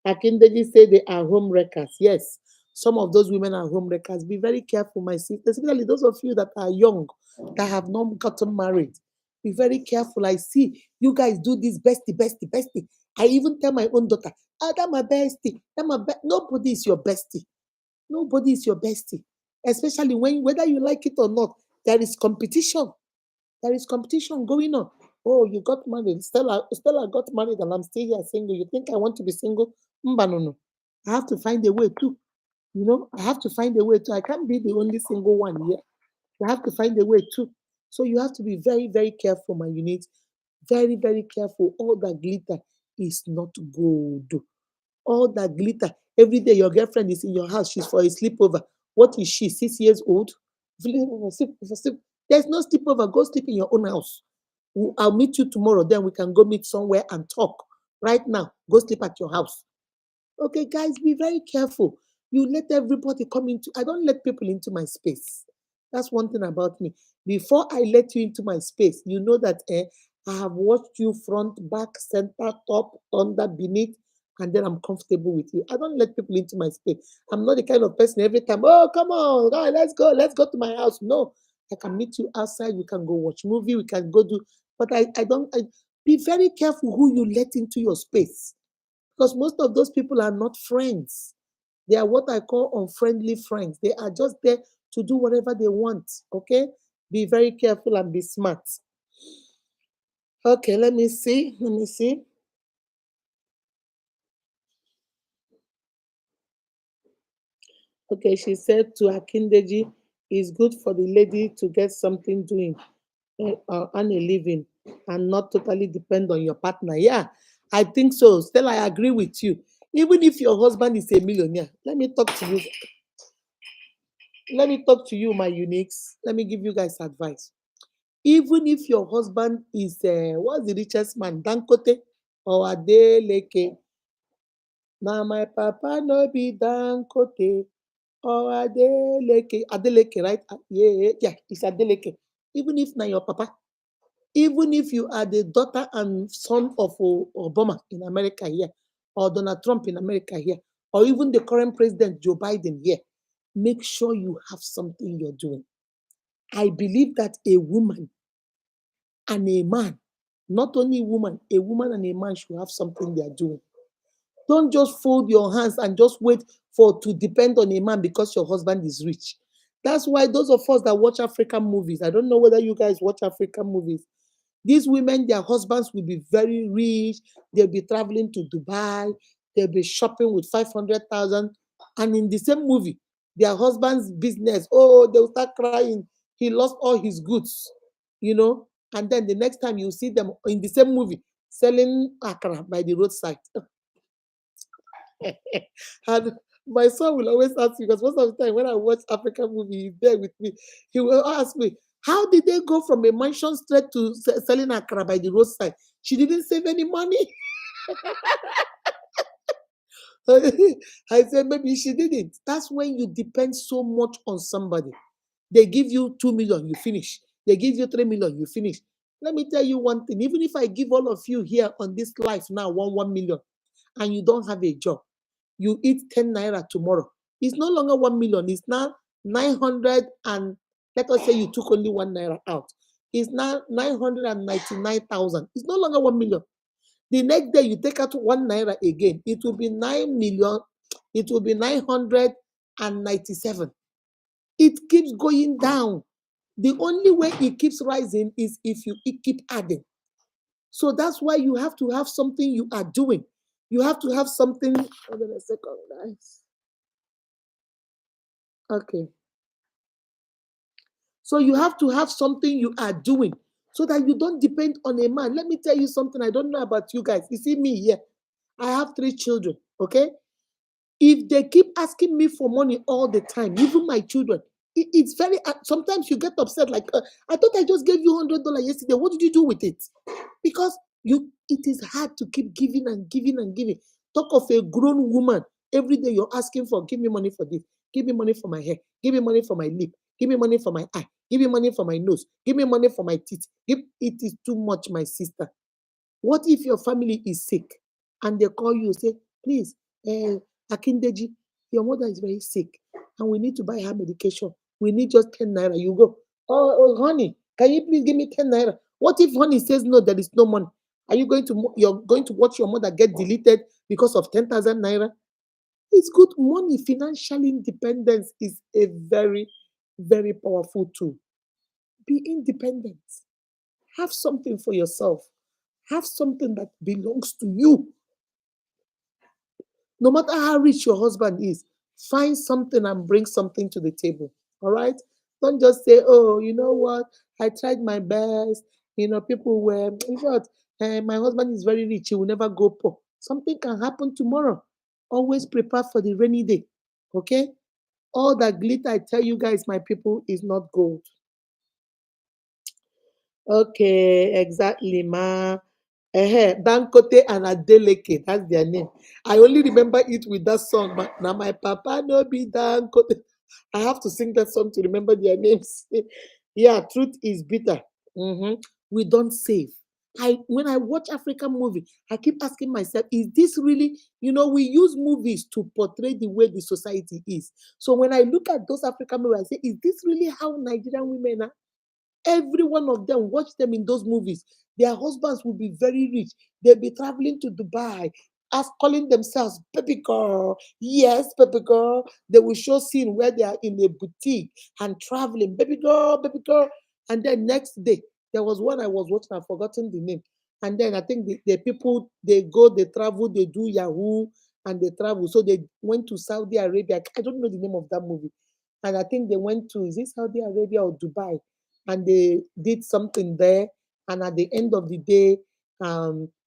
Akindeji said they are home wreckers. Yes, some of those women are home wreckers. Be very careful, my sisters, especially those of you that are young, that have not gotten married. Be very careful. I see you guys do this bestie, bestie, bestie. I even tell my own daughter, that my bestie. Nobody is your bestie. Nobody is your bestie. Especially when, whether you like it or not, there is competition. There is competition going on. Oh, you got married. Stella got married and I'm still here single. You think I want to be single? Mba, no, no. I have to find a way too. I have to find a way too. I can't be the only single one here. You have to find a way too. So you have to be very, very careful, my unit. Very, very careful. All that glitter is not gold. All that glitter. Every day your girlfriend is in your house. She's for a sleepover. What is she? 6 years old? There's no sleepover. Go sleep in your own house. I'll meet you tomorrow. Then we can go meet somewhere and talk. Right now, go sleep at your house. Okay, guys, be very careful. You let everybody come into. I don't let people into my space. That's one thing about me. Before I let you into my space, you know that I have watched you front, back, center, top, under, beneath, and then I'm comfortable with you. I don't let people into my space. I'm not the kind of person every time. Oh, come on, guys, let's go to my house. No, I can meet you outside. We can go watch movie. We can go do. But I don't. Be very careful who you let into your space. Because most of those people are not friends. They are what I call unfriendly friends. They are just there to do whatever they want. Okay? Be very careful and be smart. Okay, let me see. Let me see. Okay, she said to Akindeji, it's good for the lady to get something doing and a living and not totally depend on your partner. Yeah, I think so. Still, I agree with you. Even if your husband is a millionaire, let me talk to you. Let me talk to you, my uniques. Let me give you guys advice. Even if your husband is, what's the richest man? Dankote or Adeleke? Now, my papa no be Dankote or Adeleke. Adeleke, right? Yeah, yeah, yeah, it's Adeleke. Even if now your papa, even if you are the daughter and son of Obama in America here, or Donald Trump in America here, or even the current president Joe Biden here, make sure you have something you're doing. I believe that a woman and a man, not only a woman and a man should have something they are doing. Don't just fold your hands and just wait for to depend on a man because your husband is rich. That's why those of us that watch African movies, I don't know whether you guys watch African movies. These women, their husbands will be very rich. They'll be traveling to Dubai. They'll be shopping with 500,000. And in the same movie, their husband's business, oh, they'll start crying. He lost all his goods, you know. And then the next time you see them in the same movie selling akra by the roadside. And my son will always ask me, because most of the time when I watch African movie, he's there with me. He will ask me, how did they go from a mansion straight to selling akra by the roadside? She didn't save any money. I said, maybe she didn't. That's when you depend so much on somebody. They give you 2 million, you finish. They give you 3 million, you finish. Let me tell you one thing. Even if I give all of you here on this life now 1 million, and you don't have a job, you eat 10 naira tomorrow. It's no longer 1 million. It's now 900, and let us say you took only 1 naira out. It's now 999,000. It's no longer 1 million. The next day you take out 1 naira again. It will be 9 million. It will be 997. It keeps going down. The only way it keeps rising is if you keep adding. So that's why you have to have something you are doing. You have to have something. Hold on a second, guys. Okay. So you have to have something you are doing so that you don't depend on a man. Let me tell you something I don't know about you guys. You see me here. I have 3 children, okay? If they keep asking me for money all the time, even my children, it's very, sometimes you get upset, like, I thought I just gave you $100 yesterday. What did you do with it? Because it is hard to keep giving and giving and giving. Talk of a grown woman. Every day you're asking for, give me money for this, give me money for my hair, give me money for my lip, give me money for my eye, give me money for my nose, give me money for my teeth. It is too much, my sister. What if your family is sick and they call you, say, please, Akindeji, your mother is very sick and we need to buy her medication. We need just 10 naira. You go, oh, honey, can you please give me 10 naira? What if honey says no, there is no money? Are you going to, you're going to watch your mother get deleted because of 10,000 naira? It's good money. Financial independence is a very, very powerful tool. Be independent. Have something for yourself. Have something that belongs to you. No matter how rich your husband is, find something and bring something to the table. All right? Don't just say, oh, you know what? I tried my best. People were, in fact, my husband is very rich. He will never go poor. Something can happen tomorrow. Always prepare for the rainy day. Okay? All that glitter, I tell you guys, my people, is not gold. Okay, exactly, ma. Dankote and Adeleke, that's their name. I only remember it with that song. But now my papa no be Dankote. I have to sing that song to remember their names. Yeah, truth is bitter. We don't save. When I watch African movie, I keep asking myself, is this really, we use movies to portray the way the society is. So when I look at those African movies, I say, is this really how Nigerian women are? Every one of them, watch them in those movies. Their husbands will be very rich. They'll be traveling to Dubai, calling themselves baby girl. Yes, baby girl. They will show scene where they are in a boutique and traveling, baby girl, baby girl. And then next day, there was one I was watching, I've forgotten the name. And then I think the people, they go, they travel, they do Yahoo, and they travel. So they went to Saudi Arabia. I don't know the name of that movie. And I think they went to, is it Saudi Arabia or Dubai? And they did something there. And at the end of the day,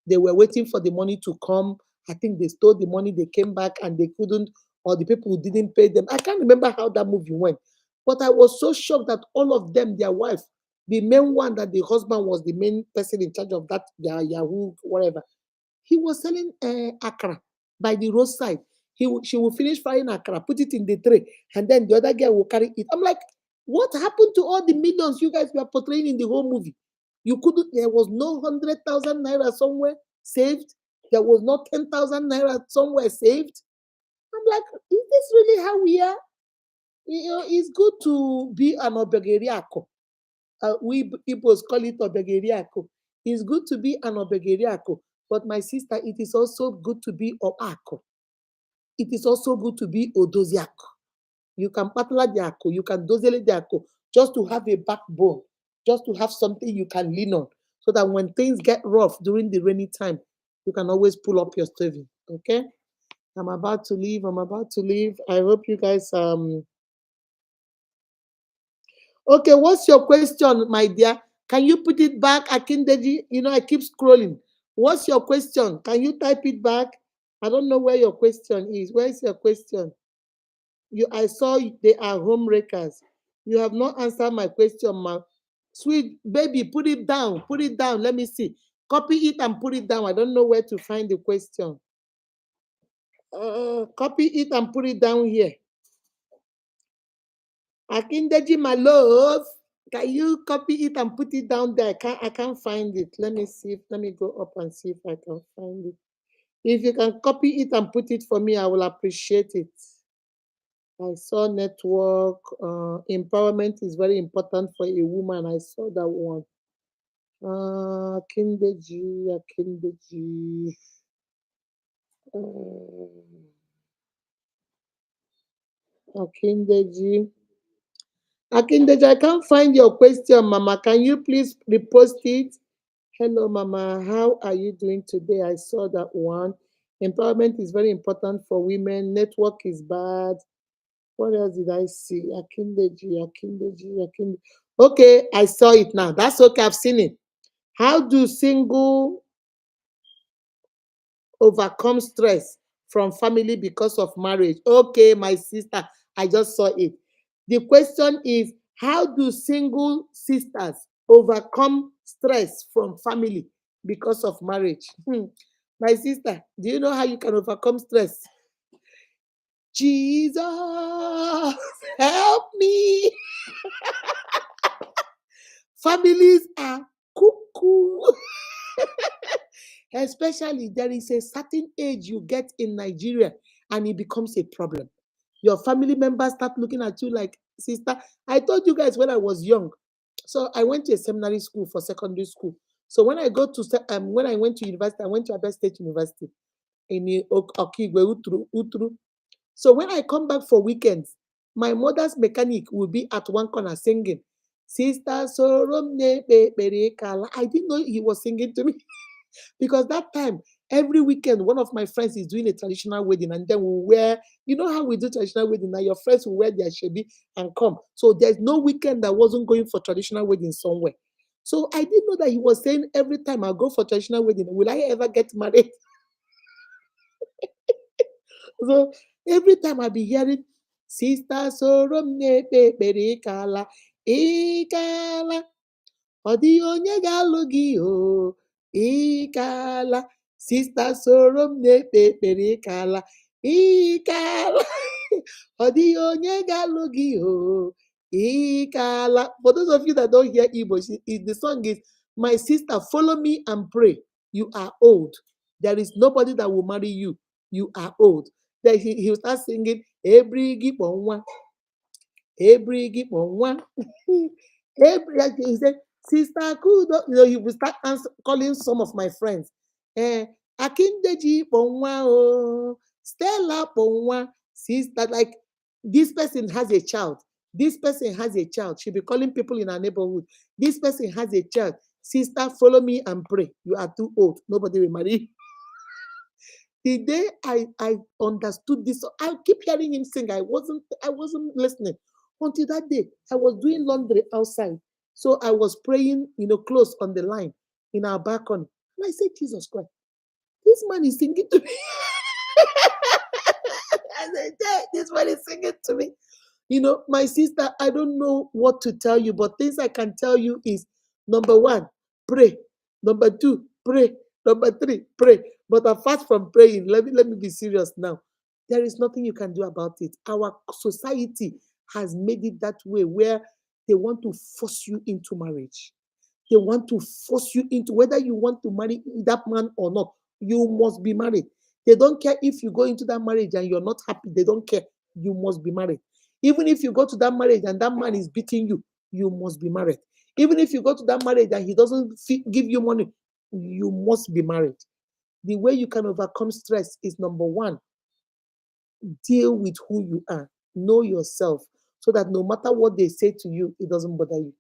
they were waiting for the money to come. I think they stole the money, they came back and they couldn't, or the people didn't pay them. I can't remember how that movie went. But I was so shocked that all of them, their wife, the main one, that the husband was the main person in charge of that, their Yahoo, whatever. He was selling akra by the roadside. She will finish frying akra, put it in the tray, and then the other girl will carry it. I'm like, what happened to all the millions you guys were portraying in the whole movie? You couldn't. There was no 100,000 naira somewhere saved. There was no 10,000 naira somewhere saved. I'm like, is this really how we are? It's good to be an obegeriaco. We Igbos call it obegeriaco. It's good to be an obegeriaco, but my sister, it is also good to be oako. It is also good to be odoziako. You can patla diako, you can dozele diako, just to have a backbone, just to have something you can lean on, so that when things get rough during the rainy time, you can always pull up your staving. Okay? I'm about to leave. I'm about to leave. I hope you guys Okay, what's your question, my dear? Can you put it back, Akindeji? I keep scrolling. What's your question? Can you type it back? I don't know where your question is. Where is your question? I saw they are homebreakers. You have not answered my question, ma. Sweet baby, put it down. Put it down. Let me see. Copy it and put it down. I don't know where to find the question. Copy it and put it down here. Akindeji, my love, can you copy it and put it down there? I can't find it. Let me see. Let me go up and see if I can find it. If you can copy it and put it for me, I will appreciate it. I saw network. Empowerment is very important for a woman. I saw that one. Akindeji. Akindeji. Akindeji, I can't find your question, Mama. Can you please repost it? Hello, Mama. How are you doing today? I saw that one. Empowerment is very important for women. Network is bad. What else did I see? Akindeji. Okay, I saw it now. That's okay. I've seen it. How do single overcome stress from family because of marriage. Okay, my sister, I just saw it. The question is, how do single sisters overcome stress from family because of marriage? My sister, do you know how you can overcome stress? Jesus, help me. Families are cuckoo. Especially, there is a certain age you get in Nigeria and it becomes a problem. Your family members start looking at you like, sister, I told you guys when I was young. So I went to a seminary school for secondary school. So when I went to university, I went to Abia State University in Okigwe, Utru. So when I come back for weekends, my mother's mechanic will be at one corner singing, Sister Soromne Pepe Kala. I didn't know he was singing to me. Because that time, every weekend, one of my friends is doing a traditional wedding, and then we wear, you know how we do traditional wedding now, your friends will wear their shebi and come. So there's no weekend that wasn't going for traditional wedding somewhere. So I didn't know that he was saying every time I go for traditional wedding, will I ever get married? So every time I be hearing, Sister Soromne Pepe Kala, Ikala. Ọ dịghị onye ga-alụ gị o, ịkaala. Sista soro m na-ekpe ekpere ịkaala, ịkaala. Ọ dịghị onye ga-alụ gị o, ịkaala. For those of you that don't hear Igbo, the song is, my sister, follow me and pray. You are old. There is nobody that will marry you. You are old. Then he will start singing, Ebrigi Bonwa, Ebrigi Bonwa. He said, Sister Kudo, he will start calling some of my friends. Akindeji Ponwa, oh, Stella Ponwa, sister, like this person has a child. This person has a child. She'll be calling people in our neighborhood. This person has a child. Sister, follow me and pray. You are too old. Nobody will marry you. The day I understood this, I keep hearing him sing. I wasn't listening. Until that day, I was doing laundry outside. So I was praying, close on the line in our balcony. And I said, Jesus Christ, this man is singing to me. I said, "Yeah, this man is singing to me." My sister, I don't know what to tell you, but things I can tell you is, number one, pray. Number two, pray. Number three, pray. But apart from praying, let me be serious now. There is nothing you can do about it. Our society has made it that way where they want to force you into marriage. They want to force you into, whether you want to marry that man or not, you must be married. They don't care if you go into that marriage and you're not happy. They don't care. You must be married. Even if you go to that marriage and that man is beating you, you must be married. Even if you go to that marriage and he doesn't give you money, you must be married. The way you can overcome stress is, number one, deal with who you are. Know yourself so that no matter what they say to you, it doesn't bother you.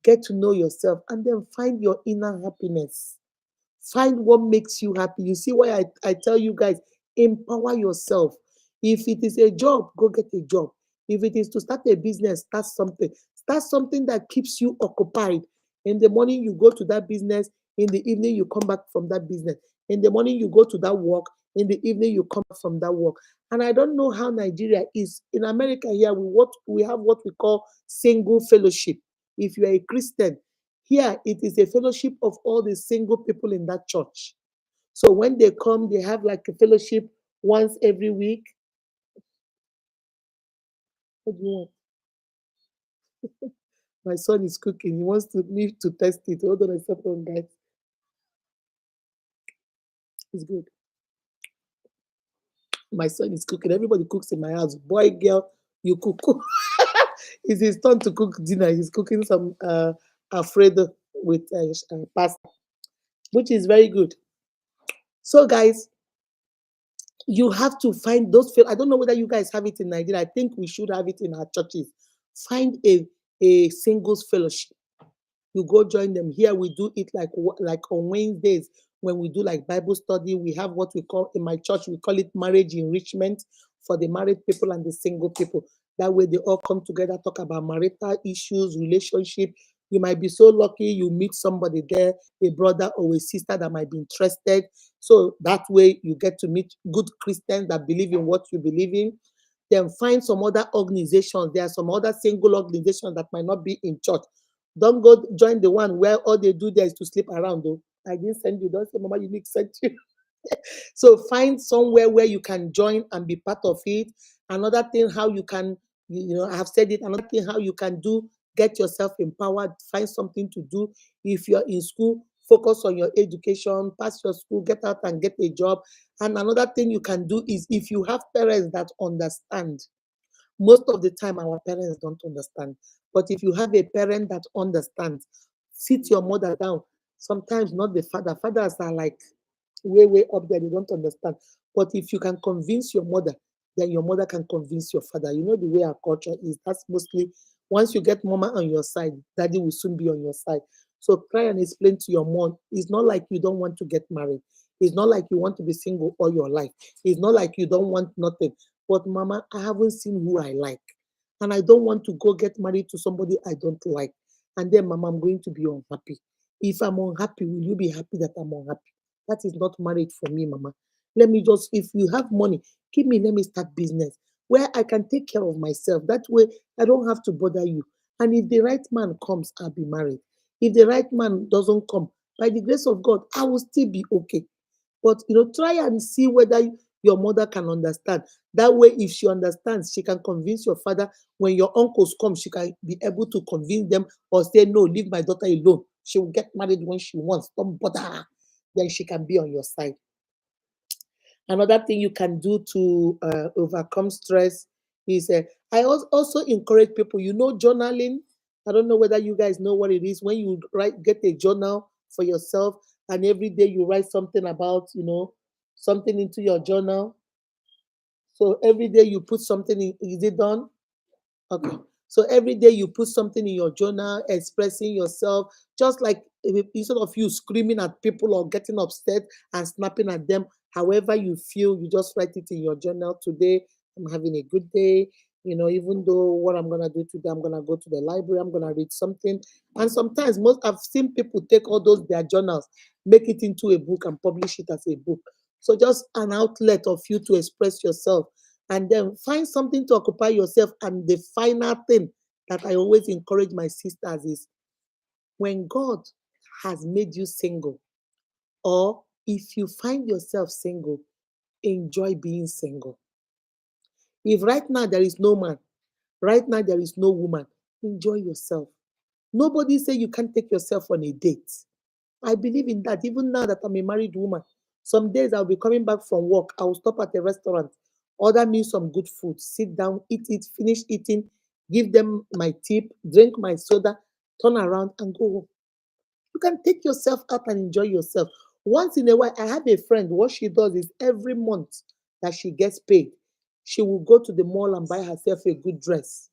Get to know yourself and then find your inner happiness. Find what makes you happy. You see why I tell you guys, empower yourself. If it is a job, go get a job. If it is to start a business, start something. Start something that keeps you occupied. In the morning, you go to that business. In the evening, you come back from that business. In the morning, you go to that work. In the evening, you come back from that work. And I don't know how Nigeria is. In America here, we have what we call single fellowship. If you are a Christian, here it is a fellowship of all the single people in that church. So when they come, they have like a fellowship once every week. What do you want? My son is cooking. He wants me to test it. Hold on a second, guys. It's good. My son is cooking. Everybody cooks in my house. Boy, girl, you cook. It's his turn to cook dinner. He's cooking some Alfredo with pasta, which is very good. So, guys, you have to find those. I don't know whether you guys have it in Nigeria. I think we should have it in our churches. Find a singles fellowship. You go join them. Here we do it like on Wednesdays when we do like Bible study. We have what we call in my church, we call it marriage enrichment for the married people and the single people. That way they all come together, talk about marital issues, relationship. You might be so lucky you meet somebody there, a brother or a sister that might be interested. So that way you get to meet good Christians that believe in what you believe in. Then find some other organizations. There are some other single organizations that might not be in church. Don't go join the one where all they do there is to sleep around, though. I didn't send you. Don't say, Mama, you need to send you. So find somewhere where you can join and be part of it. Another thing, how you can, I have said it. Another thing, how you can do, get yourself empowered, find something to do. If you're in school, focus on your education, pass your school, get out and get a job. And another thing you can do is if you have parents that understand. Most of the time, our parents don't understand. But if you have a parent that understands, sit your mother down. Sometimes not the father. Fathers are like way, way up there. They don't understand. But if you can convince your mother, then your mother can convince your father. You know the way our culture is. That's mostly once you get mama on your side, daddy will soon be on your side. So try and explain to your mom. It's not like you don't want to get married. It's not like you want to be single all your life. It's not like you don't want nothing. But mama, I haven't seen who I like. And I don't want to go get married to somebody I don't like. And then, mama, I'm going to be unhappy. If I'm unhappy, will you be happy that I'm unhappy? That is not marriage for me, mama. Let me just, if you have money, give me, let me start business where I can take care of myself. That way, I don't have to bother you. And if the right man comes, I'll be married. If the right man doesn't come, by the grace of God, I will still be okay. But try and see whether your mother can understand. That way, if she understands, she can convince your father. When your uncles come, she can be able to convince them or say, no, leave my daughter alone. She will get married when she wants. Don't bother her. Then she can be on your side. Another thing you can do to overcome stress is I also encourage people, journaling. I don't know whether you guys know what it is. When you get a journal for yourself, and every day you write something about, something into your journal. So every day you put something in. Is it done? Okay. So every day you put something in your journal, expressing yourself, just like instead of you screaming at people or getting upset and snapping at them, however you feel, you just write it in your journal. Today, I'm having a good day. Even though what I'm gonna do today, I'm gonna go to the library, I'm gonna read something. And sometimes I've seen people take all those their journals, make it into a book and publish it as a book. So just an outlet of you to express yourself and then find something to occupy yourself. And the final thing that I always encourage my sisters is when God has made you single, or if you find yourself single, enjoy being single. If right now there is no man, right now there is no woman, enjoy yourself. Nobody say you can't take yourself on a date. I believe in that. Even now that I'm a married woman, some days I'll be coming back from work. I'll stop at a restaurant, order me some good food, sit down, eat it, finish eating, give them my tip, drink my soda, turn around and go home. You can take yourself out and enjoy yourself. Once in a while, I have a friend. What she does is every month that she gets paid, she will go to the mall and buy herself a good dress.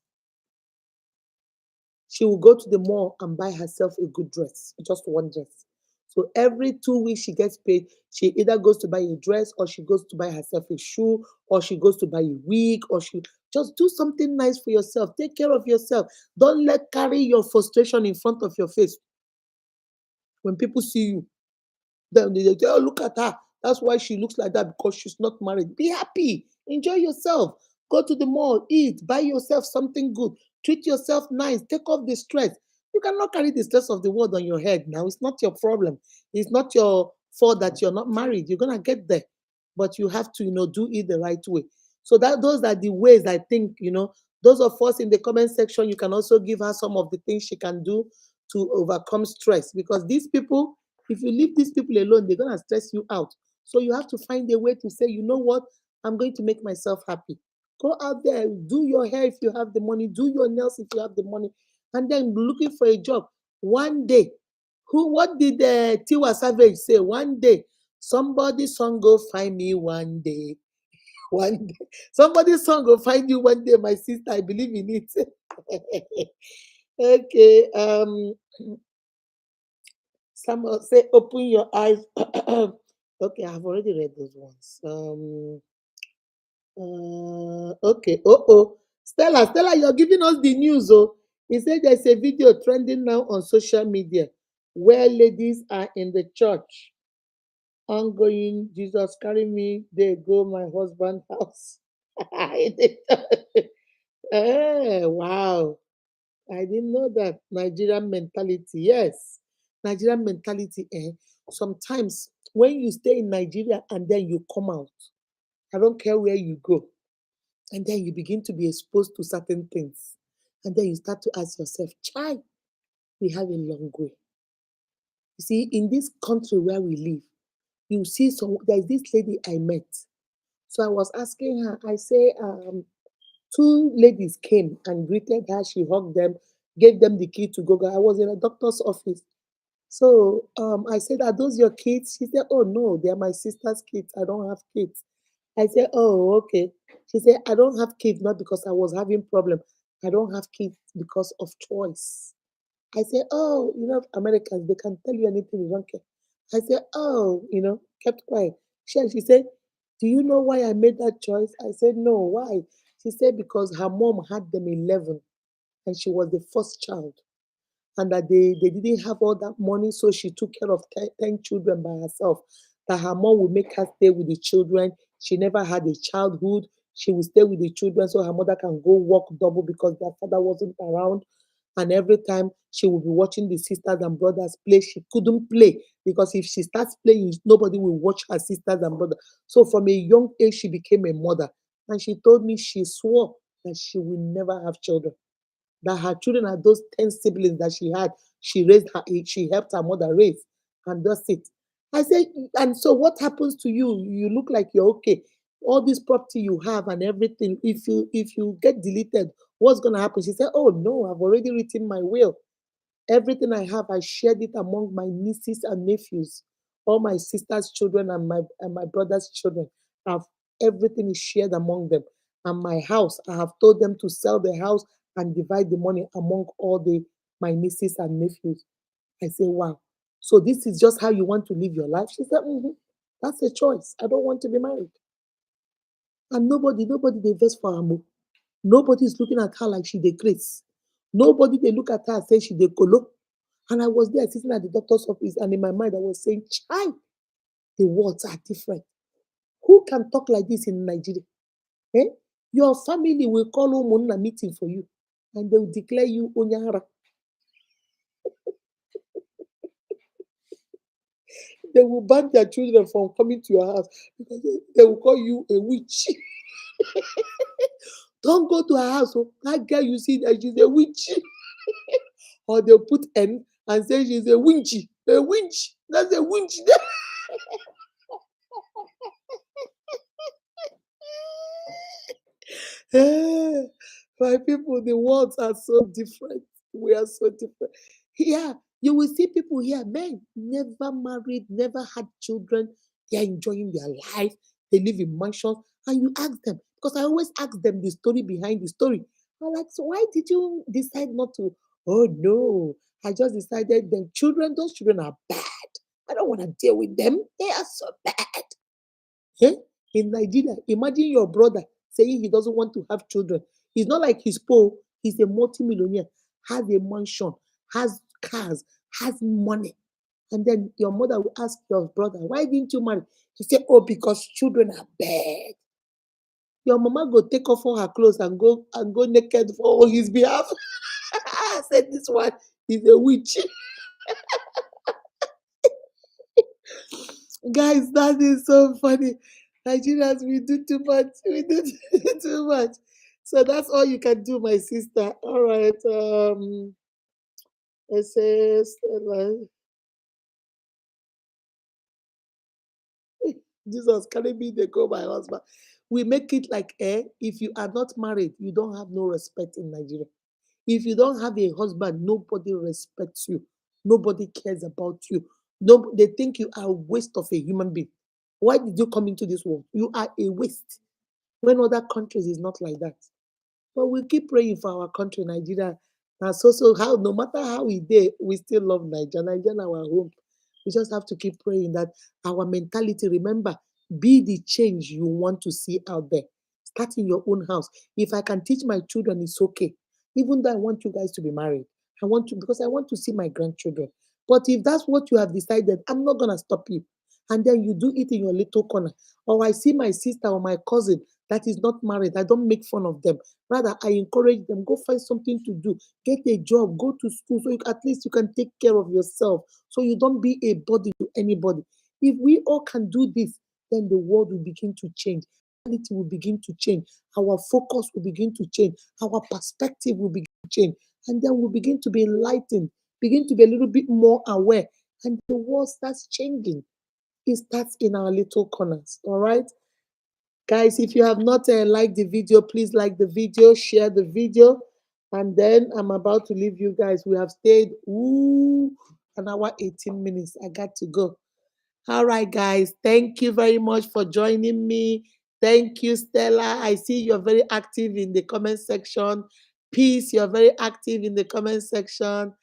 She will go to the mall and buy herself a good dress, just one dress. So every 2 weeks she gets paid, she either goes to buy a dress or she goes to buy herself a shoe or she goes to buy a wig or she just do something nice for yourself. Take care of yourself. Don't let carry your frustration in front of your face when people see you. Then they say, oh, look at her. That's why she looks like that because she's not married. Be happy. Enjoy yourself. Go to the mall, eat, buy yourself something good. Treat yourself nice. Take off the stress. You cannot carry the stress of the world on your head now. It's not your problem. It's not your fault that you're not married. You're going to get there. But you have to, do it the right way. So those are the ways I think, those of us in the comment section, you can also give her some of the things she can do to overcome stress. Because these people, if you leave these people alone, they're going to stress you out. So you have to find a way to say, you know what? I'm going to make myself happy. Go out there, do your hair if you have the money, do your nails if you have the money, and then looking for a job. One day, what did Tiwa Savage say? One day, somebody's son go find me one day. One day. Somebody's son go find you one day, my sister. I believe in it. Okay. Someone say, open your eyes. Okay, I've already read those ones. Okay. Stella, you're giving us the news. Oh, He said there's a video trending now on social media where ladies are in the church ongoing, Jesus carry me, they go my husband house. In the church. Wow. I didn't know that. Nigerian mentality. Yes. Nigerian mentality. Sometimes when you stay in Nigeria and then you come out, I don't care where you go, and then you begin to be exposed to certain things. And then you start to ask yourself, Chai, we have a long way. You see, in this country where we live, you see, there's this lady I met. So I was asking her, I say, two ladies came and greeted her. She hugged them, gave them the key to go. I was in a doctor's office. So I said, are those your kids? She said, oh no, they are my sister's kids. I don't have kids. I said, oh, okay. She said, I don't have kids not because I was having problem. I don't have kids because of choice. I said, oh, Americans, they can tell you anything, you don't care. I said, oh, kept quiet. She said, do you know why I made that choice? I said, no, why? She said, because her mom had them 11 and she was the first child, and that they didn't have all that money, so she took care of 10 children by herself. That her mom would make her stay with the children. She never had a childhood. She would stay with the children so her mother can go work double because their father wasn't around. And every time she would be watching the sisters and brothers play, she couldn't play because if she starts playing, nobody will watch her sisters and brothers. So from a young age, she became a mother. And she told me she swore that she will never have children, that her children are those 10 siblings that she had. She raised her, she helped her mother raise, and that's it. I said, and so what happens to you? You look like you're okay. All this property you have and everything, if you get deleted, what's gonna happen? She said, oh no, I've already written my will. Everything I have, I shared it among my nieces and nephews, all my sister's children and my brother's children. I've Everything is shared among them. And my house, I have told them to sell the house and divide the money among all the my nieces and nephews. I say, wow. So this is just how you want to live your life? She said, that's a choice. I don't want to be married. And nobody they vex for her. Nobody is looking at her like she dey craze. Nobody they look at her and say she dey kolo. And I was there sitting at the doctor's office, and in my mind I was saying, Chai, the words are different. Who can talk like this in Nigeria? Eh? Your family will call Umunna meeting for you, and they will declare you Onyara. They will ban their children from coming to your house because they will call you a witch. Don't go to her house. Oh. That girl you see that she's a witch. Or they'll put N and say she's a winchy. A winch. That's a winch. Eh, my people, the worlds are so different. We are so different. Here, you will see people here, men, never married, never had children. They are enjoying their life. They live in mansions. And you ask them, because I always ask them the story behind the story. I'm like, so why did you decide not to? Oh, no. I just decided them children, those children are bad. I don't want to deal with them. They are so bad. Eh? In Nigeria, imagine your brother saying he doesn't want to have children. He's not like he's poor, he's a multimillionaire, has a mansion, has cars, has money. And then your mother will ask your brother, why didn't you marry? He said, oh, because children are bad. Your mama go take off all her clothes and go naked for his behalf. I said this one is a witch. Guys, that is so funny. Nigerians, we do too much. We do too much. So that's all you can do, my sister. All right. It says, Jesus, carry me, they go my husband. We make it like, if you are not married, you don't have no respect in Nigeria. If you don't have a husband, nobody respects you. Nobody cares about you. No, they think you are a waste of a human being. Why did you come into this world? You are a waste. When other countries is not like that. But we keep praying for our country, Nigeria. And so how no matter how we did, we still love Nigeria. Nigeria our home. We just have to keep praying that our mentality, remember, be the change you want to see out there. Start in your own house. If I can teach my children, it's okay. Even though I want you guys to be married, I want to because I want to see my grandchildren. But if that's what you have decided, I'm not gonna stop you. And then you do it in your little corner. Or I see my sister or my cousin that is not married. I don't make fun of them. Rather, I encourage them, go find something to do, get a job, go to school, so at least you can take care of yourself. So you don't be a body to anybody. If we all can do this, then the world will begin to change. Reality will begin to change. Our focus will begin to change. Our perspective will begin to change. And then we'll begin to be enlightened, begin to be a little bit more aware. And the world starts changing. It starts in our little corners. All right. Guys, if you have not liked the video, please like the video, share the video. And then I'm about to leave you guys. We have stayed an hour, 18 minutes. I got to go. All right, guys. Thank you very much for joining me. Thank you, Stella. I see you're very active in the comment section. Peace, you're very active in the comment section.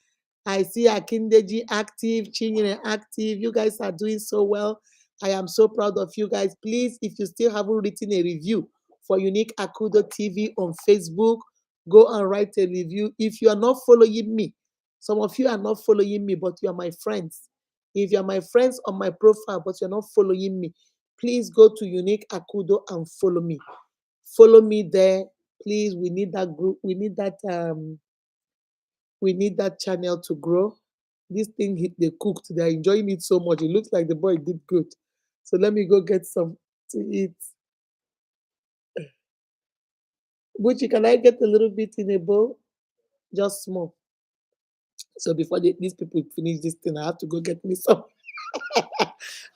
I see Akindeji active, Chinyere active. You guys are doing so well. I am so proud of you guys. Please, if you still haven't written a review for Unique Akudo TV on Facebook, go and write a review. If you are not following me, some of you are not following me, but you are my friends. If you are my friends on my profile, but you're not following me, please go to Unique Akudo and follow me. Follow me there. Please, we need that group. We need that channel to grow. This thing they cooked. They're enjoying it so much. It looks like the boy did good. So let me go get some to eat. Buchi, can I get a little bit in a bowl? Just small. So before these people finish this thing, I have to go get me some.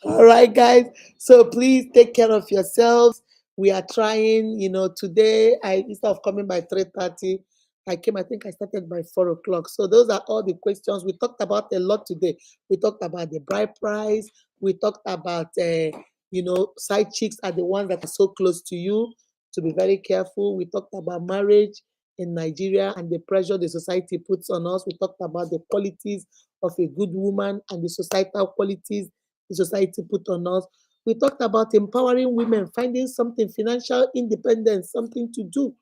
All right, guys. So please take care of yourselves. We are trying, today instead of coming by 3:30, I think I started by 4 o'clock. So those are all the questions. We talked about a lot today. We talked about the bride price. We talked about side chicks are the ones that are so close to you. To be very careful. We talked about marriage in Nigeria and the pressure the society puts on us. We talked about the qualities of a good woman and the societal qualities the society put on us. We talked about empowering women, finding something, financial independence, something to do.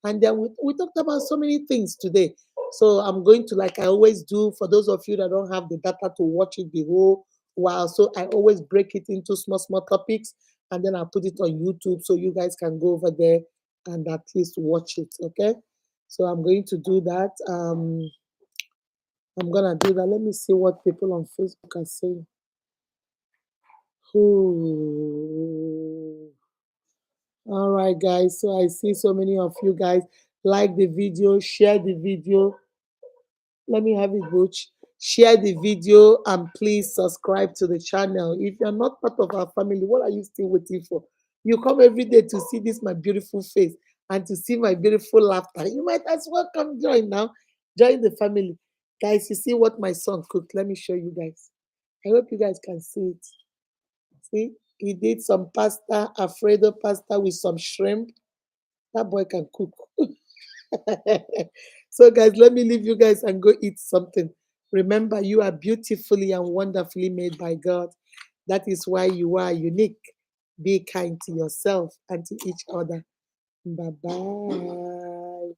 And then we talked about so many things today. So I'm going to, like I always do, for those of you that don't have the data to watch it the whole while, so I always break it into small, small topics, and then I'll put it on YouTube so you guys can go over there and at least watch it, okay? So I'm going to do that. I'm going to do that. Let me see what people on Facebook are saying. Ooh. All right, guys. So I see so many of you guys like the video, share the video. Let me have it, Butch. Share the video and please subscribe to the channel. If you're not part of our family, what are you still waiting for? You come every day to see this, my beautiful face, and to see my beautiful laughter. You might as well come join now. Join the family. Guys, you see what my son cooked? Let me show you guys. I hope you guys can see it. See, he did some pasta, Alfredo pasta with some shrimp. That boy can cook. So, guys, let me leave you guys and go eat something. Remember, you are beautifully and wonderfully made by God. That is why you are unique. Be kind to yourself and to each other. Bye bye.